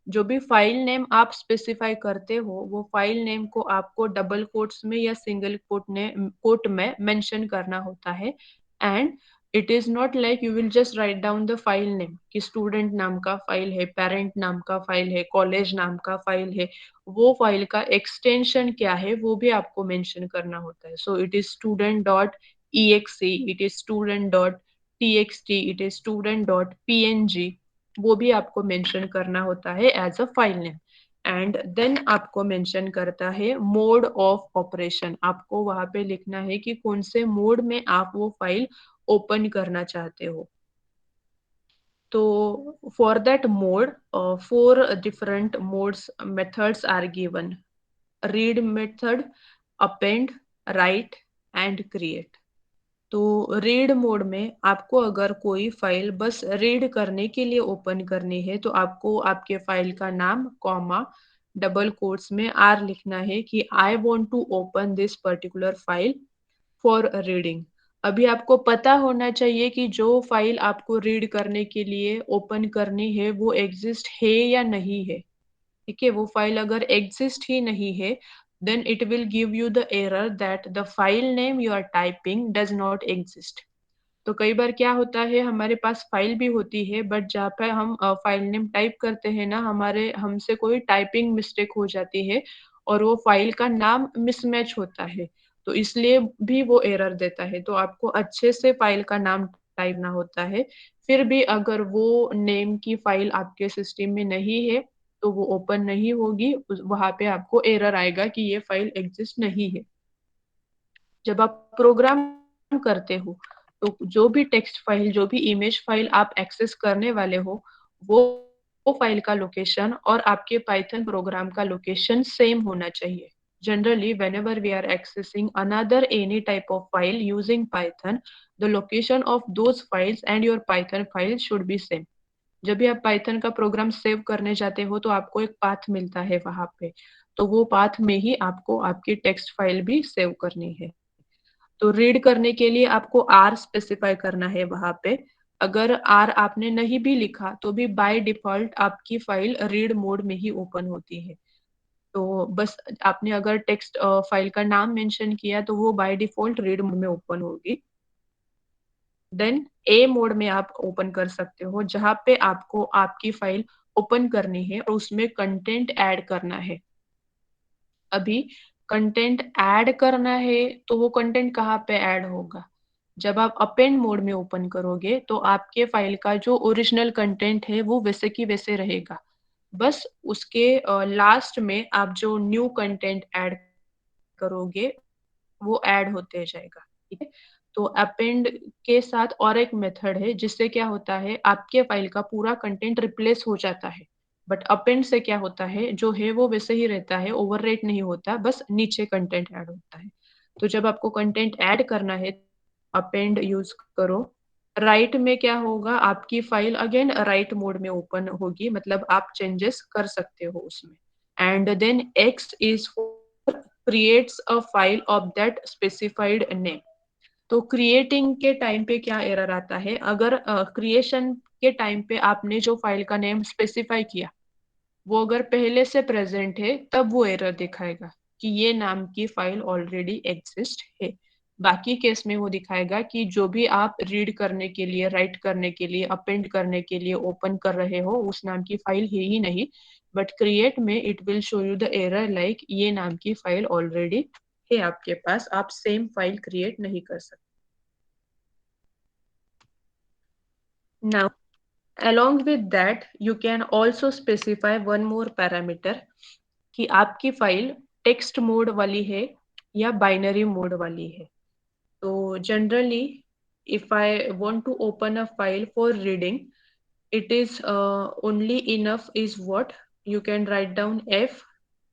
S1: जो भी फाइल नेम आप स्पेसिफाई करते हो वो फाइल नेम को आपको डबल कोट्स में या सिंगल कोट में मेंशन करना होता है, and it is not like you will just write down the file name कि स्टूडेंट नाम का फाइल है, पेरेंट नाम का फाइल है, कॉलेज नाम का फाइल है, वो फाइल का एक्सटेंशन क्या है वो भी आपको मेंशन करना होता है. So it is student dot exe, it is student dot txt, it is student dot png, वो भी आपको मेंशन करना होता है as a file name. And then आपको मेंशन करता है मोड ऑफ ऑपरेशन. आपको वहां पे लिखना है कि कौन से मोड में आप वो फाइल ओपन करना चाहते हो. तो for that mode 4 different modes methods are given. Read method, append, write and create. तो रीड मोड में आपको अगर कोई फाइल बस रीड करने के लिए ओपन करनी है तो आपको आपके फाइल का नाम कॉमा डबल कोट्स में आर लिखना है कि I want to open this particular file for reading. अभी आपको पता होना चाहिए कि जो फाइल आपको रीड करने के लिए ओपन करनी है वो एग्जिस्ट है या नहीं है. ठीक है, वो फाइल अगर एग्जिस्ट ही नहीं है then it will give you the error that the file name you are typing does not exist. तो कई बार क्या होता है हमारे पास फाइल भी होती है बट जहाँ पे हम फाइल नेम टाइप करते हैं ना हमारे हमसे कोई टाइपिंग मिस्टेक हो जाती है और वो फाइल का नाम मिसमैच होता है, तो इसलिए भी वो एरर देता है. तो आपको अच्छे से फाइल का नाम टाइप ना होता है. फिर भी अगर वो नेम की फाइल आपके सिस्टम में नहीं है तो वो ओपन नहीं होगी, वहां पे आपको एरर आएगा कि ये फाइल एग्जिस्ट नहीं है. जब आप प्रोग्राम करते हो तो जो भी टेक्स्ट फाइल, जो भी इमेज फाइल आप एक्सेस करने वाले हो वो फाइल का लोकेशन और आपके पाइथन प्रोग्राम का लोकेशन सेम होना चाहिए. Generally, whenever we are accessing another any type of file using Python, the location of those files and your Python file should be same. जब भी आप पाइथन का प्रोग्राम सेव करने जाते हो तो आपको एक पाथ मिलता है वहां पे, तो वो पाथ में ही आपको आपकी टेक्स्ट फाइल भी सेव करनी है. तो रीड करने के लिए आपको आर स्पेसिफाई करना है वहां पे. अगर आर आपने नहीं भी लिखा तो भी बाय डिफॉल्ट आपकी फाइल रीड मोड में ही ओपन होती है. तो बस आपने अगर टेक्स्ट फाइल का नाम मेंशन किया तो वो बाय डिफॉल्ट रीड मोड में ओपन होगी. देन ए मोड में आप ओपन कर सकते हो जहां पे आपको आपकी फाइल ओपन करनी है और उसमें कंटेंट ऐड करना है. अभी कंटेंट ऐड करना है तो वो कंटेंट कहाँ पे ऐड होगा? जब आप अपेंड मोड में ओपन करोगे तो आपके फाइल का जो ओरिजिनल कंटेंट है वो वैसे की वैसे रहेगा. बस उसके लास्ट में आप जो न्यू कंटेंट ऐड करोगे वो ऐड होते जाएगा. ठीक है, तो अपेंड के साथ और एक मेथड है जिससे क्या होता है आपके फाइल का पूरा कंटेंट रिप्लेस हो जाता है. बट अपेंड से क्या होता है जो है वो वैसे ही रहता है, ओवरराइट नहीं होता, बस नीचे कंटेंट ऐड होता है. तो जब आपको कंटेंट ऐड करना है अपेंड यूज करो. राइट में क्या होगा, आपकी फाइल अगेन राइट मोड में ओपन होगी, मतलब आप चेंजेस कर सकते हो उसमें. And then X is creates a file of that specified name. तो क्रिएटिंग के टाइम पे क्या एरर आता है, अगर क्रिएशन के टाइम पे आपने जो फाइल का नेम स्पेसिफाई किया वो अगर पहले से प्रेजेंट है तब वो एरर दिखाएगा कि ये नाम की फाइल ऑलरेडी एग्जिस्ट है. बाकी केस में वो दिखाएगा कि जो भी आप रीड करने के लिए, राइट करने के लिए, अपेंड करने के लिए ओपन कर रहे हो उस नाम की फाइल है ही नहीं. बट क्रिएट में it will show you the error like ये नाम की फाइल ऑलरेडी है आपके पास, आप सेम फाइल क्रिएट नहीं कर सकते. Now along with that you can also specify one more parameter कि आपकी फाइल टेक्स्ट मोड वाली है या बाइनरी मोड वाली है. तो generally if I want to open a file for reading, it is only enough is what you can write down f,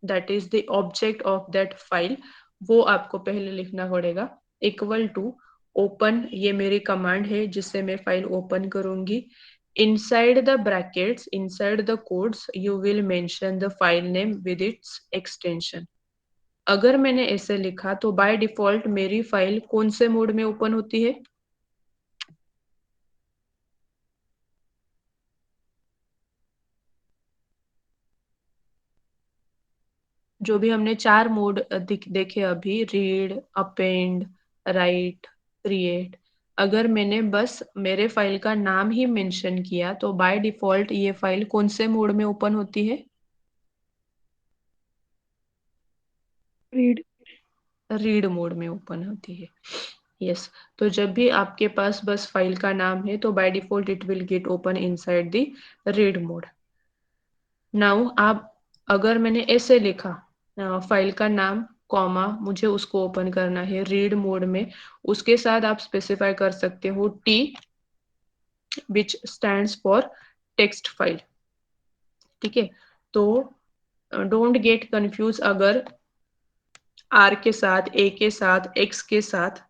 S1: that is the object of that file. वो आपको पहले लिखना पड़ेगा इक्वल टू ओपन, ये मेरी command है जिससे मैं फाइल ओपन करूंगी. inside the brackets, inside the quotes you will mention the file name with its extension. अगर मैंने ऐसे लिखा तो बाय डिफॉल्ट मेरी फाइल कौन से मोड में ओपन होती है? जो भी हमने 4 मोड देखे अभी, रीड, अपेंड, राइट, क्रिएट, अगर मैंने बस मेरे फाइल का नाम ही मेंशन किया तो बाय डिफॉल्ट ये फाइल कौन से मोड में ओपन होती है? रीड मोड में ओपन होती है। यस, तो जब भी आपके पास बस फाइल का नाम है तो by default it will get open inside the read mode. Now आप, अगर मैंने ऐसे लिखा फाइल का नाम कॉमा, मुझे उसको ओपन करना है रीड मोड में, उसके साथ आप स्पेसिफाई कर सकते हो T which stands for text file. ठीक है, तो डोंट गेट कंफ्यूज, अगर आर के साथ, ए के साथ, एक्स के साथ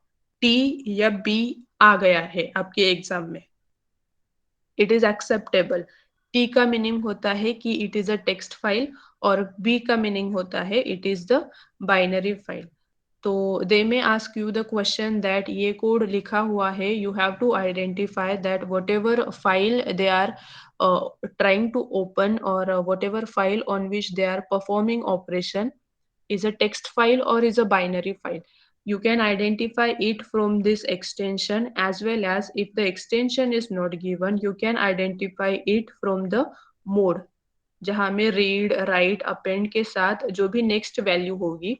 S1: टी या बी आ गया है आपके एग्जाम में, इट इज एक्सेप्टेबल। टी का मीनिंग होता है कि it is a text file और बी का मीनिंग होता है it is the binary file. तो they may ask you the question that ये कोड लिखा हुआ है, you have to identify that whatever file they are trying to open or whatever file on which they are performing operation is a text file or is a binary file. You can identify it from this extension, as well as if the extension is not given, you can identify it from the mode, जहां में read write append के साथ जो भी next value होगी,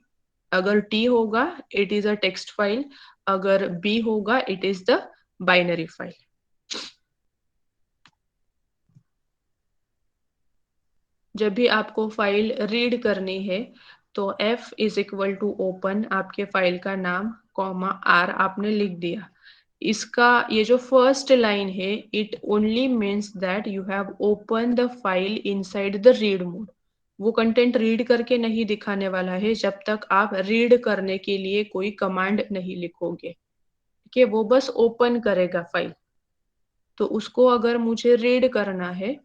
S1: अगर T होगा it is a text file, अगर बी होगा it is the binary file. जब भी आपको फाइल रीड करनी है तो F is equal to open, आपके फाइल का नाम कॉमा R आपने लिख दिया। इसका ये जो फर्स्ट लाइन है, it only means that you have open the file inside the read mode. वो कंटेंट रीड करके नहीं दिखाने वाला है जब तक आप रीड करने के लिए कोई कमांड नहीं लिखोगे। ठीक है, वो बस ओपन करेगा फाइल। तो उसको अगर मुझे रीड करना है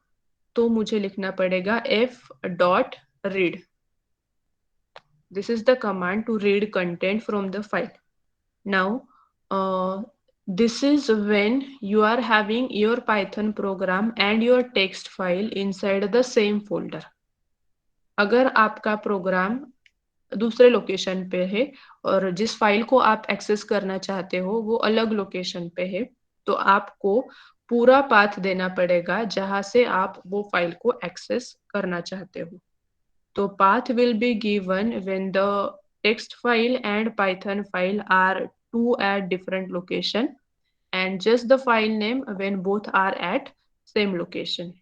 S1: तो मुझे लिखना पड़ेगा f.read. This is the command to read content from the file. Now, this is when you are having your Python program and your text file inside the same folder. अगर आपका प्रोग्राम दूसरे location पे है और जिस file को आप access करना चाहते हो वो अलग लोकेशन पे है, तो आपको पूरा पाथ देना पड़ेगा जहां से आप वो फाइल को एक्सेस करना चाहते हो। तो path will be given when the text file and Python file are two at different location, and just the file name when both are at same location.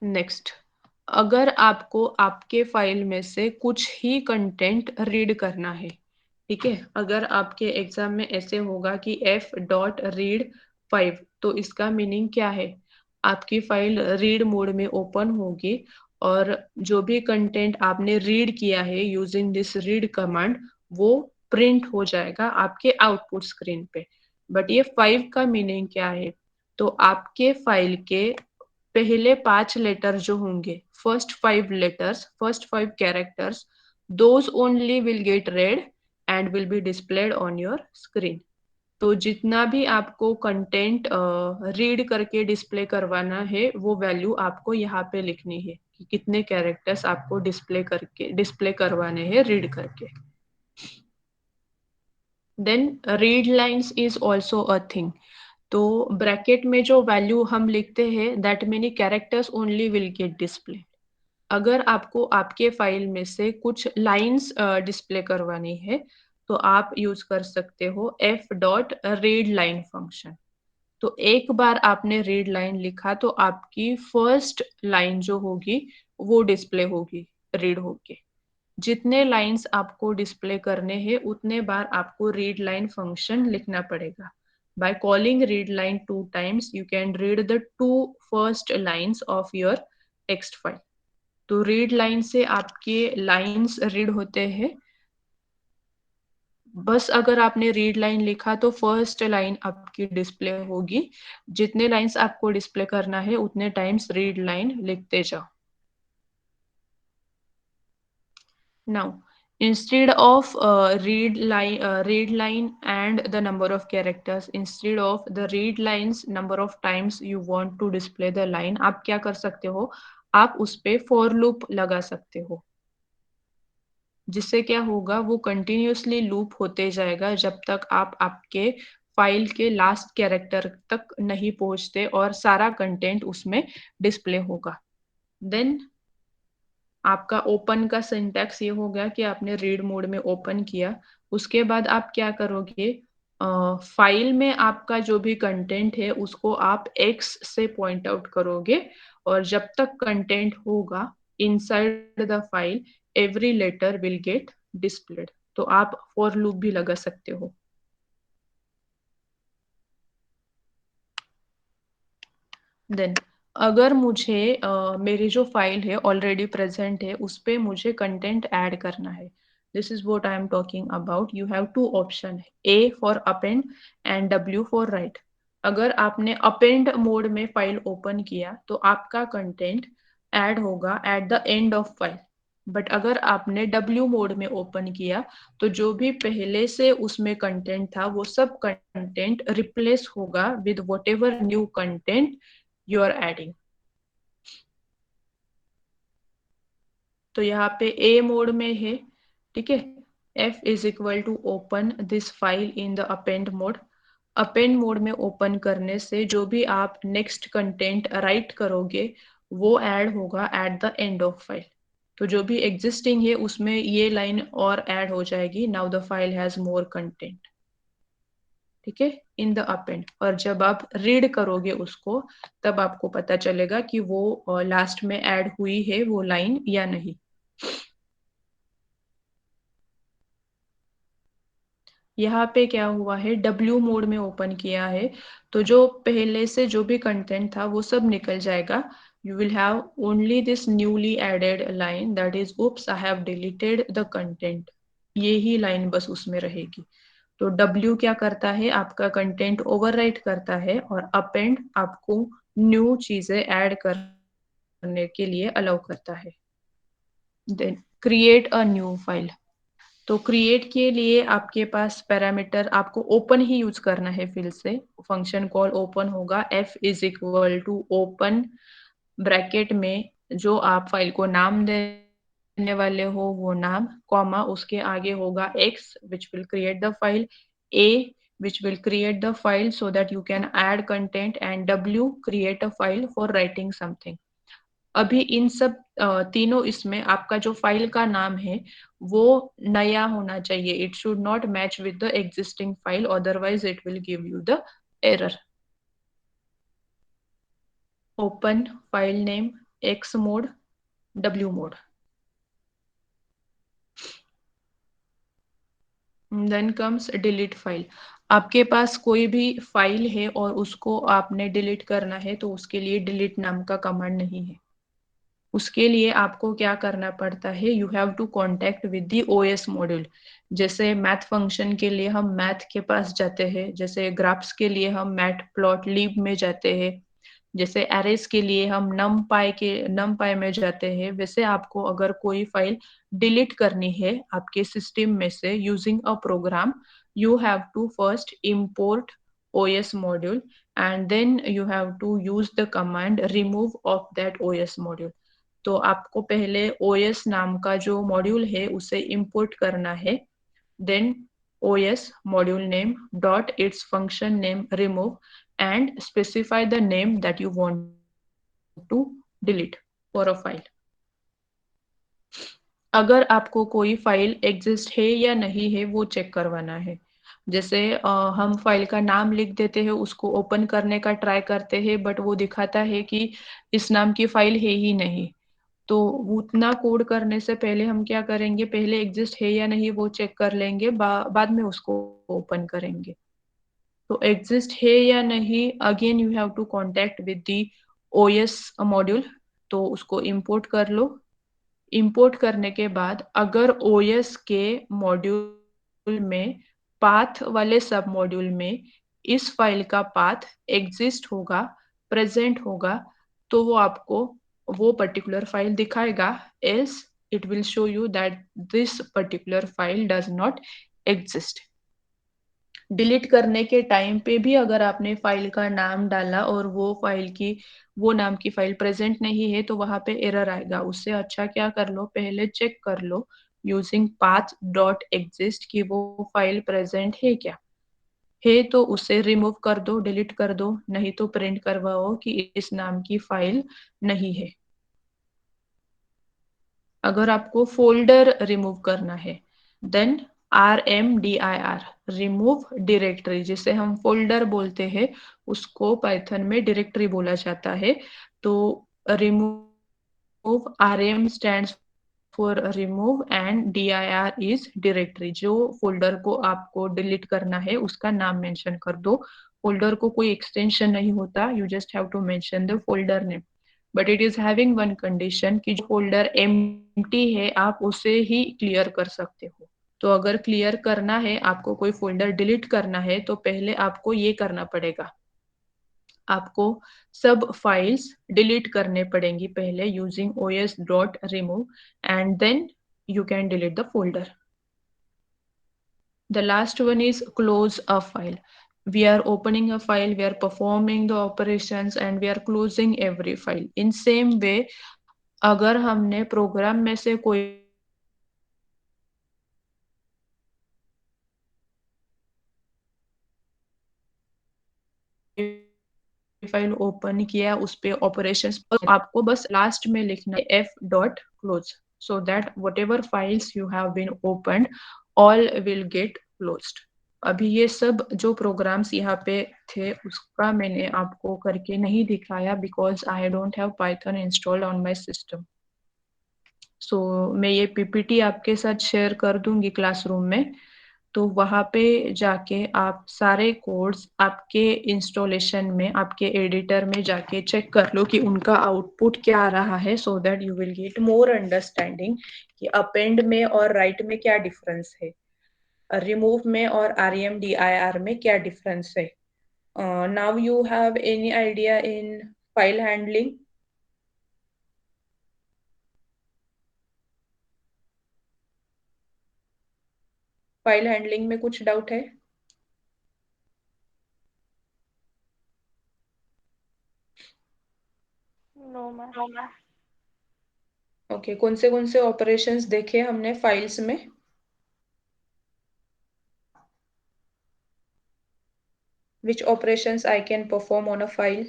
S1: Next, अगर आपको आपके फाइल में से कुछ ही कंटेंट रीड करना है, ठीक है, अगर आपके एग्जाम में ऐसे होगा कि f.read5, तो इसका मीनिंग क्या है? आपकी फाइल रीड मोड में ओपन होगी और जो भी कंटेंट आपने रीड किया है यूजिंग दिस रीड कमांड वो प्रिंट हो जाएगा आपके आउटपुट स्क्रीन पे। बट ये 5 का मीनिंग क्या है? तो आपके फाइल के पहले 5 लेटर जो होंगे, first 5 letters, first 5 characters, those only will gate red and will be displayed on your screen. तो जितना भी आपको कंटेंट रीड करके डिस्प्ले करवाना है वो वैल्यू आपको यहाँ पे लिखनी है कि कितने कैरेक्टर्स आपको डिस्प्ले करवाने हैं रीड करके। Then read lines is also a thing. तो ब्रैकेट में जो वैल्यू हम लिखते हैं that many characters only will get display. अगर आपको आपके फाइल में से कुछ लाइंस डिस्प्ले करवानी है तो आप यूज कर सकते हो f.readline फंक्शन। तो एक बार आपने रीड लाइन लिखा तो आपकी फर्स्ट लाइन जो होगी वो डिस्प्ले होगी, रीड होगी। जितने लाइंस आपको डिस्प्ले करने हैं उतने बार आपको रीड लाइन फंक्शन लिखना पड़ेगा। By calling read line 2 times, you can read the 2 first lines of your text file. तो रीड लाइन से आपके लाइंस रीड होते हैं। बस अगर आपने रीड लाइन लिखा तो फर्स्ट लाइन आपकी डिस्प्ले होगी। जितने लाइंस आपको डिस्प्ले करना है उतने टाइम्स रीड लाइन लिखते जाओ। Now, instead of read line and the number of characters, instead of the read lines number of times you want to display the line, आप क्या कर सकते हो? आप उस पे for loop लगा सकते हो। जिससे क्या होगा, वो कंटिन्यूअसली लूप होते जाएगा जब तक आप आपके फाइल के लास्ट कैरेक्टर तक नहीं पहुंचते और सारा कंटेंट उसमें डिस्प्ले होगा। देन आपका ओपन का सिंटैक्स ये हो गया कि आपने रीड मोड में ओपन किया। उसके बाद आप क्या करोगे, फाइल में आपका जो भी कंटेंट है उसको आप एक्स से पॉइंट आउट करोगे, और जब तक कंटेंट होगा inside the file every letter will get displayed. तो आप फॉर लूप भी लगा सकते हो। देन अगर मुझे मेरी जो फाइल है ऑलरेडी प्रेजेंट है उस पे मुझे कंटेंट ऐड करना है, this is what I am talking about. You have two option, A for append and W for write. अगर आपने अपेंड मोड में फाइल ओपन किया तो आपका कंटेंट ऐड होगा at the end of file, but अगर आपने डब्ल्यू मोड में ओपन किया तो जो भी पहले से उसमें कंटेंट था वो सब कंटेंट रिप्लेस होगा with what ever new content you are adding। तो यहाँ पे A मोड में है, ठीक है। F is equal to open this file in the append mode. Append mode में ओपन करने से जो भी आप नेक्स्ट कंटेंट राइट करोगे वो ऐड होगा at the end of file. तो जो भी एग्जिस्टिंग है उसमें ये लाइन और ऐड हो जाएगी, now the file has more content, ठीक है, इन द अपेंड। और जब आप रीड करोगे उसको तब आपको पता चलेगा कि वो लास्ट में ऐड हुई है वो लाइन या नहीं। यहाँ पे क्या हुआ है, W मोड में ओपन किया है तो जो पहले से जो भी कंटेंट था वो सब निकल जाएगा। You will have only this newly added line that is oops I have deleted the content, ये ही लाइन बस उसमें रहेगी। तो W क्या करता है, आपका कंटेंट ओवरराइट करता है, और अपेंड आपको न्यू चीजें ऐड करने के लिए अलाउ करता है। Then create a new file. तो क्रिएट के लिए आपके पास पैरामीटर आपको ओपन ही यूज करना है। फिर से फंक्शन कॉल ओपन होगा, f is equal to open bracket में जो आप फाइल को नाम देने वाले हो वो नाम, कॉमा उसके आगे होगा x which will create the file, a which will create the file so that you can add content, and w create a file for writing something। अभी इन सब तीनों इसमें आपका जो फाइल का नाम है वो नया होना चाहिए, it should not match with the existing file, otherwise it will give you the error. Open file name X mode W mode. Then comes delete file. आपके पास कोई भी फाइल है और उसको आपने डिलीट करना है तो उसके लिए डिलीट नाम का कमांड नहीं है। उसके लिए आपको क्या करना पड़ता है, you have to contact with the OS module. जैसे मैथ फंक्शन के लिए हम मैथ के पास जाते हैं, जैसे ग्राफ्स के लिए हम मैटप्लॉटलिब में जाते हैं, जैसे एरेस के लिए हम नमपाई में जाते हैं, वैसे आपको अगर कोई फाइल डिलीट करनी है आपके सिस्टम में से using a program, you have to first import OS module and then you have to use the command remove of that OS module. तो आपको पहले OS नाम का जो मॉड्यूल है उसे इंपोर्ट करना है, then OS module name dot its function name remove and specify the name that you want to delete for a file। अगर आपको कोई फाइल एग्जिस्ट है या नहीं है वो चेक करवाना है। जैसे हम फाइल का नाम लिख देते हैं, उसको ओपन करने का ट्राई करते हैं बट वो दिखाता है कि इस नाम की फाइल है ही नहीं, तो उतना कोड करने से पहले हम क्या करेंगे, पहले एग्जिस्ट है या नहीं वो चेक कर लेंगे, बाद में उसको ओपन करेंगे। तो एग्जिस्ट है या नहीं, again you have to contact with the OS module, तो उसको इंपोर्ट कर लो। इंपोर्ट करने के बाद अगर OS के मॉड्यूल में पाथ वाले सब मॉड्यूल में इस फाइल का पाथ एग्जिस्ट होगा, प्रेजेंट होगा, तो वो आपको वो पर्टिकुलर फाइल दिखाएगा, else it will show you that this particular file does not exist. Delete करने के टाइम पे भी अगर आपने फाइल का नाम डाला और वो नाम की फाइल प्रेजेंट नहीं है तो वहां पे एरर आएगा। उससे अच्छा क्या कर लो, पहले चेक कर लो यूजिंग path.exist कि वो फाइल प्रेजेंट है क्या है, तो उसे रिमूव कर दो, डिलीट कर दो, नहीं तो प्रिंट करवाओ कि इस नाम की फाइल नहीं है। अगर आपको फोल्डर रिमूव करना है देन RMDIR रिमूव डायरेक्टरी, जिसे हम फोल्डर बोलते हैं उसको पाइथन में डायरेक्टरी बोला जाता है। तो remove RM stands for remove and DIR is directory. जो फोल्डर को आपको डिलीट करना है उसका नाम मेंशन कर दो। फोल्डर को कोई एक्सटेंशन नहीं होता, you just have to mention the folder name, but it is having one condition कि जो फोल्डर एम्प्टी है आप उसे ही क्लियर कर सकते हो। तो अगर क्लियर करना है, आपको कोई फोल्डर डिलीट करना है, तो पहले आपको ये करना पड़ेगा, आपको सब फाइल्स डिलीट करने पड़ेंगी पहले using os.remove and then you can delete the folder. The last one is close a file. We are opening a file, we are performing the operations and we are closing every file. In same way, अगर हमने programme में से कोई file open किया, उस पे operations, आपको बस लास्ट में लिखना है f.close so that whatever files you have been opened all will get closed. अभी ये सब जो प्रोग्राम्स यहाँ पे थे उसका मैंने आपको करके नहीं दिखाया because I don't have Python installed on my system. So मैं ये पीपीटी आपके साथ शेयर कर दूंगी क्लासरूम में, तो वहां पे जाके आप सारे कोड्स आपके इंस्टॉलेशन में, आपके एडिटर में जाके चेक कर लो कि उनका आउटपुट क्या आ रहा है, so that you will get more understanding कि अपेंड में और राइट में क्या डिफरेंस है, रिमूव में और RMDIR में क्या डिफरेंस है। Now you have any idea in file handling? File handling में कुछ डाउट है?
S5: No ma'am.
S1: ओके, कौन से ऑपरेशंस देखे हमने फाइल्स में? Which operations I can perform on a file?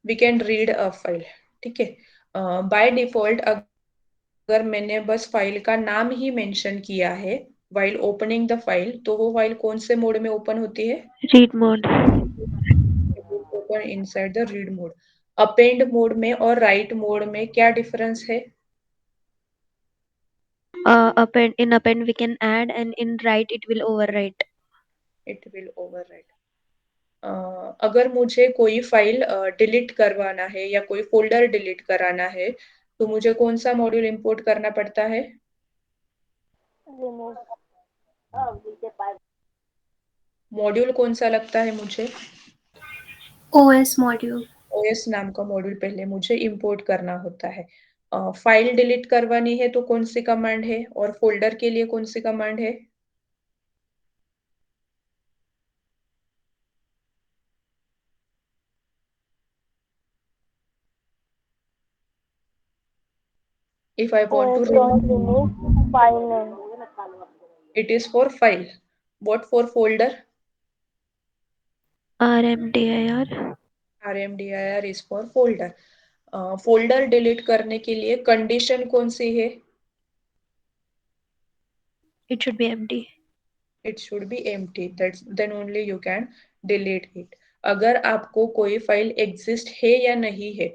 S1: We can read a file. ठीक है, बाय डिफॉल्ट अगर मैंने बस फाइल का नाम ही मेंशन किया है while opening the file, तो वो फाइल कौन से मोड में ओपन होती है?
S4: Read mode.
S1: Open inside the read mode. Append mode में और राइट मोड में क्या डिफरेंस है?
S4: In append we can add, and in write it will overwrite.
S1: It will overwrite. अगर मुझे कोई फाइल डिलीट करवाना है या कोई फोल्डर डिलीट कराना है, तो मुझे कौन सा मॉड्यूल इंपोर्ट करना पड़ता है?
S5: रिमूव।
S1: मॉड्यूल कौन सा लगता है मुझे?
S2: OS module.
S1: OS नाम का मॉड्यूल पहले मुझे इंपोर्ट करना होता है। फाइल डिलीट करवानी है तो कौन सी कमांड है, और फोल्डर के लिए कौन सी कमांड है? If I want to
S5: remove file name.
S1: it is for file. What for folder?
S4: RMDIR.
S1: RMDIR is for folder. Folder delete करने के लिए कंडीशन कौन सी है?
S4: It should be empty.
S1: It should be empty. That's then only you can delete it. अगर आपको कोई file exist है या नहीं है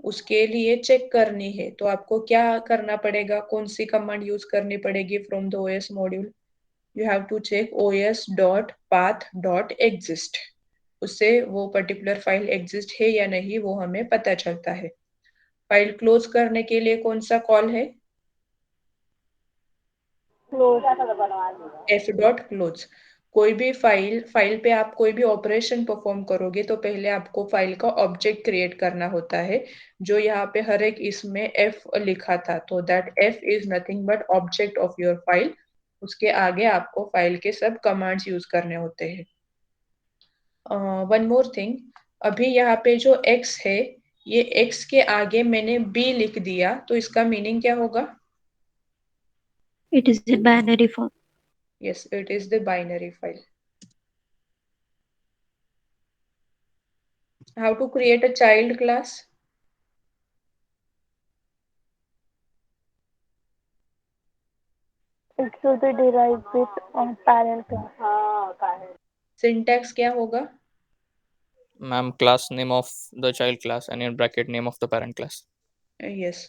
S1: उसके लिए चेक करनी है, तो आपको क्या करना पड़ेगा, कौन सी कमांड यूज करनी पड़ेगी from the OS module? You have to check os.path.exist। उससे वो पर्टिकुलर फाइल एग्जिस्ट है या नहीं वो हमें पता चलता है। फाइल क्लोज करने के लिए कौन सा कॉल है? f.close। कोई भी फाइल पे आप कोई भी ऑपरेशन परफॉर्म करोगे तो पहले आपको फाइल का ऑब्जेक्ट क्रिएट करना होता है, जो यहाँ पे हर एक इसमें f लिखा था, तो that f is nothing but object of your file. उसके आगे आपको फाइल के सब कमांड्स यूज करने होते हैं। वन मोर थिंग, अभी यहाँ पे जो x है, ये x के आगे मैंने b लिख दिया, तो इसका मीनिंग क्या होगा?
S2: It is a binary form.
S1: Yes, it is the binary file. How to create a child class?
S5: It should be derived with parent class.
S1: Syntax क्या होगा?
S3: Ma'am, class name of the child class and in bracket name of the parent class.
S1: Yes.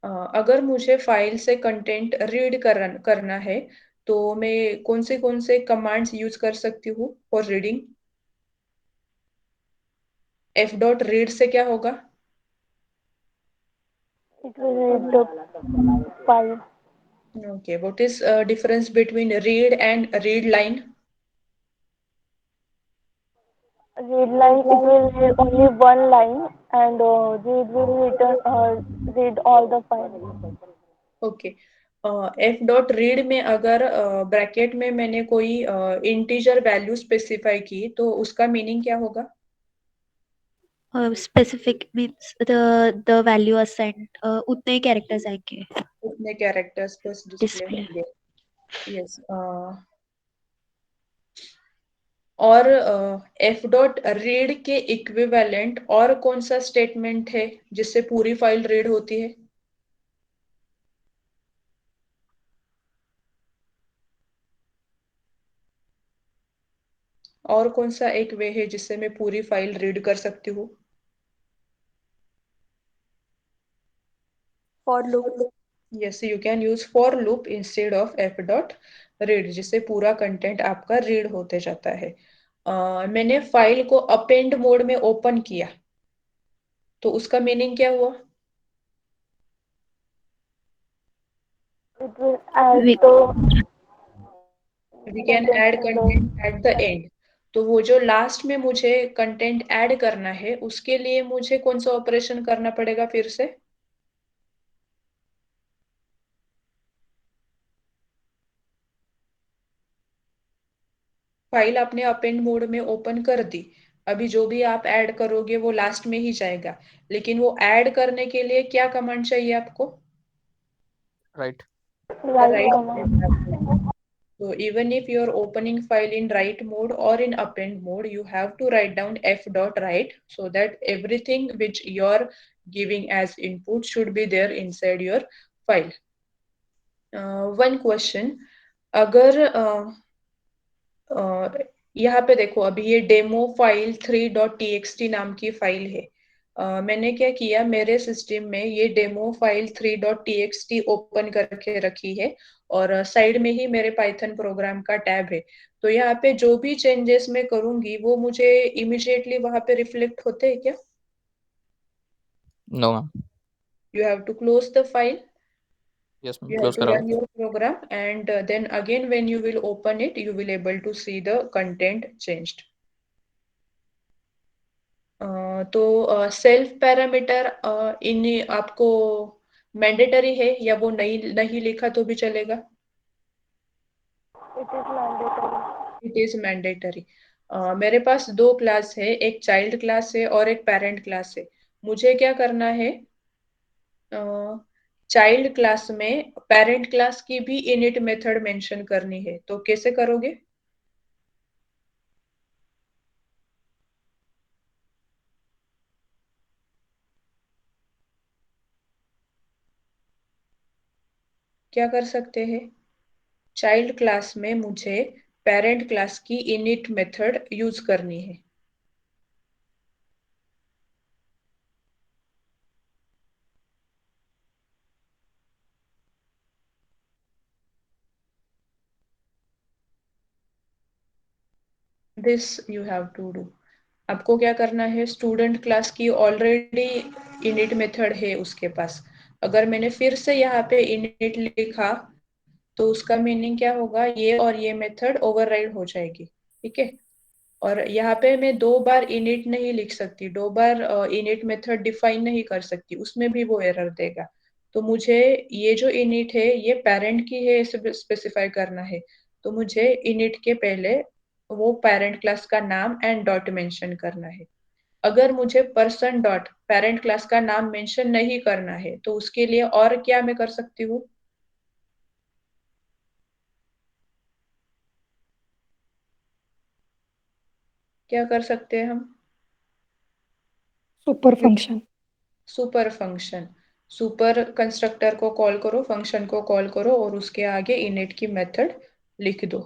S1: अगर मुझे file से content read करना है, तो मैं कौन से कमांड्स यूज कर सकती हूँ फॉर रीडिंग? f.read से क्या होगा?
S5: It will read the file.
S1: Okay, what is difference between read and read line?
S5: Read line, it will read only one line, and read will read all the file.
S1: Okay, f.read में अगर bracket में मैंने कोई integer value specify की, तो उसका meaning क्या होगा?
S2: Specific means the value assigned उतने ही characters आएंगे.
S1: उतने कैरेक्टर्स बस डिस्प्ले
S2: Display.
S1: होंगे. यस. और f.read के इक्विवेलेंट और कौन सा स्टेटमेंट है जिससे पूरी फाइल रीड होती है? और कौन सा एक वे है जिससे मैं पूरी फाइल रीड कर सकती हूँ?
S4: For loop.
S1: Yes, you can use for loop instead of f.read, जिससे पूरा कंटेंट आपका रीड होते जाता है. मैंने फाइल को अपेंड मोड में ओपन किया, तो उसका मीनिंग क्या हुआ?
S5: It will add
S2: We
S5: the
S1: we can add content at the end. तो वो जो लास्ट में मुझे कंटेंट ऐड करना है, उसके लिए मुझे कौन सा ऑपरेशन करना पड़ेगा फिर से? फाइल आपने अपेंड मोड में ओपन कर दी, अभी जो भी आप ऐड करोगे वो लास्ट में ही जाएगा, लेकिन वो ऐड करने के लिए क्या कमांड चाहिए आपको?
S3: Right.
S5: right
S1: right
S5: command.
S1: चाहिए आपको. So even if you're opening file in write mode or in append mode, you have to write down f.write, so that everything which you're giving as input should be there inside your file. One question, अगर यहाँ पे देखो, अभी ये demo file 3.txt नाम की file है. मैंने क्या किया, मेरे सिस्टम में ये डेमो फाइल 3.txt ओपन करके रखी है, और साइड में ही मेरे पाइथन प्रोग्राम का टैब है. तो यहाँ पे जो भी चेंजेस मैं करूंगी वो मुझे इमिडिएटली वहां पे रिफ्लेक्ट होते हैं क्या?
S3: No, ma'am.
S1: You have to close the file.
S3: Yes, ma'am.
S1: You have
S3: Close
S1: to
S3: करा
S1: run
S3: लो.
S1: your program, and then again when you will open it, you will able to see the content changed. तो self parameter इन आपको mandatory है, या वो नहीं नहीं लिखा तो भी चलेगा?
S5: It is mandatory.
S1: It is mandatory. मेरे पास दो क्लास है, एक चाइल्ड क्लास है और एक पेरेंट क्लास है. मुझे क्या करना है, चाइल्ड क्लास में पेरेंट क्लास की भी इनिट मेथड मेंशन करनी है, तो कैसे करोगे? क्या कर सकते हैं, चाइल्ड क्लास में मुझे पेरेंट क्लास की इनिट मेथड यूज करनी है. This you have to do. आपको क्या करना है, स्टूडेंट क्लास की ऑलरेडी इनिट मेथड है उसके पास. अगर मैंने फिर से यहाँ पे इनिट लिखा, तो उसका मीनिंग क्या होगा, ये और ये मेथड ओवरराइड हो जाएगी. ठीक है. और यहाँ पे मैं दो बार इनिट नहीं लिख सकती, दो बार इनिट मेथड डिफाइन नहीं कर सकती, उसमें भी वो एरर देगा. तो मुझे ये जो इनिट है ये पेरेंट की है स्पेसिफाई करना है. तो मुझे इनिट के पहले वो पेरेंट क्लास का नाम एंड डॉट मेंशन करना है. अगर मुझे पर्सन डॉट पेरेंट क्लास का नाम मेंशन नहीं करना है तो उसके लिए और क्या मैं कर सकती हूँ? क्या कर सकते हैं हम?
S6: Super function.
S1: Super function. Super constructor को कॉल करो, फंक्शन को कॉल करो और उसके आगे इनिट की मेथड लिख दो।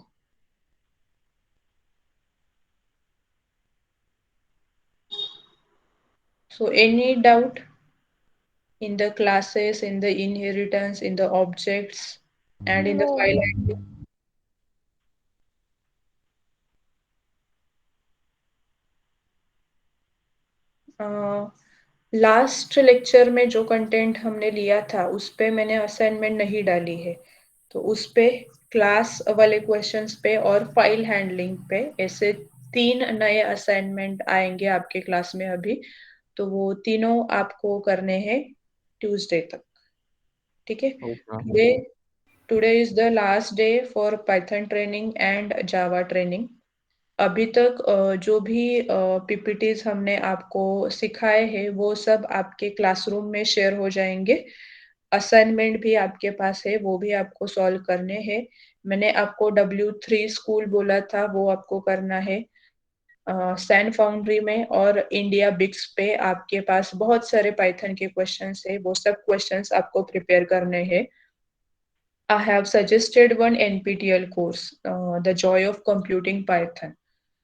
S1: So any doubt in the classes, in the inheritance, in the objects, and in the
S5: No.
S1: file handling? Last lecture में जो कंटेंट हमने लिया था उस पे मैंने असाइनमेंट नहीं डाली है, तो उस पे क्लास वाले क्वेश्चंस पे और फाइल हैंडलिंग पे ऐसे 3 नए असाइनमेंट आएंगे आपके क्लास में अभी, तो वो तीनों आपको करने हैं ट्यूसडे तक, ठीक है?
S3: Okay.
S1: Today today is the last day for Python training and Java training. अभी तक जो भी पीपीटीज हमने आपको सिखाए हैं वो सब आपके क्लासरूम में शेयर हो जाएंगे। असाइनमेंट भी आपके पास है, वो भी आपको सॉल्व करने हैं। मैंने आपको W3 स्कूल बोला था, वो आपको करना है। सैन फाउंड्री में और इंडिया बिक्स पे आपके पास बहुत सारे पाइथन के क्वेश्चंस है, वो सब क्वेश्चंस आपको प्रिपेयर करने हैं। I have suggested one NPTEL course, The Joy of Computing Python.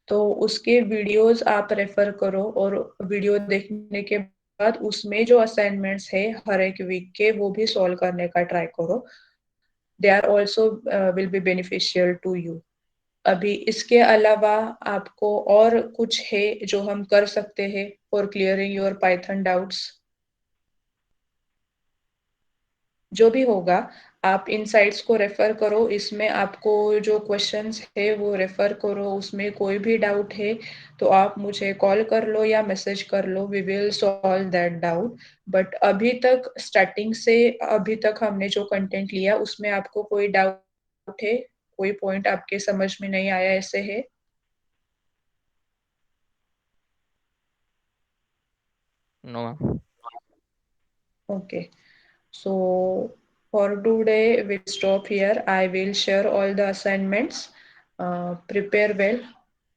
S1: तो उसके वीडियोस आप रेफर करो और वीडियो देखने के बाद उसमें जो असाइनमेंट्स है हर एक वीक के वो भी सॉल्व करने का ट्राई करो। They are also will be beneficial to you. अभी इसके अलावा आपको और कुछ है जो हम कर सकते हैं for clearing your Python doubts? जो भी होगा आप इन साइट्स को रेफर करो, इसमें आपको जो क्वेश्चंस है वो रेफर करो, उसमें कोई भी डाउट है तो आप मुझे कॉल कर लो या मैसेज कर लो, we will solve that doubt. But अभी तक स्टार्टिंग से अभी तक हमने जो कंटेंट लिया उसमें आपको कोई डाउट है, कोई पॉइंट आपके समझ में नहीं आया ऐसे है?
S3: No, ma'am.
S1: Okay. So for today, we'll stop here. I will share all the assignments. Prepare well.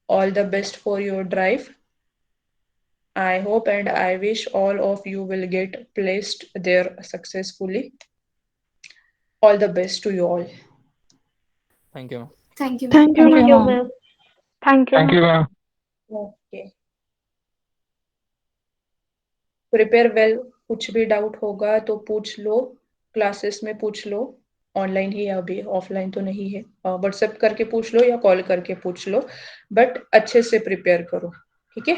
S1: All the best for your drive. I hope and I wish all of you will get placed there successfully. All the best to you all.
S3: Thank you, ma'am.
S2: Thank you,
S6: Thank you,
S4: Thank you,
S6: ma'am.
S4: ma'am.
S5: Thank you.
S7: Thank you, ma'am.
S1: Okay. Prepare well. कुछ भी doubt होगा तो पूछ लो, classes में पूछ लो, online ही अभी, offline तो नहीं है। व्हाट्सएप करके पूछ लो या कॉल करके पूछ लो, बट अच्छे से प्रिपेयर करो, ठीक है?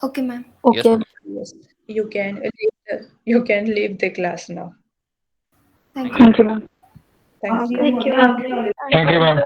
S2: Okay, ma'am.
S3: Yes,
S4: Okay.
S3: ma'am.
S1: Yes, you can leave the class now.
S2: Thank you.
S7: Thank you, ma'am.
S1: Thank you.
S4: Thank you, ma'am.
S7: Thank you, ma'am.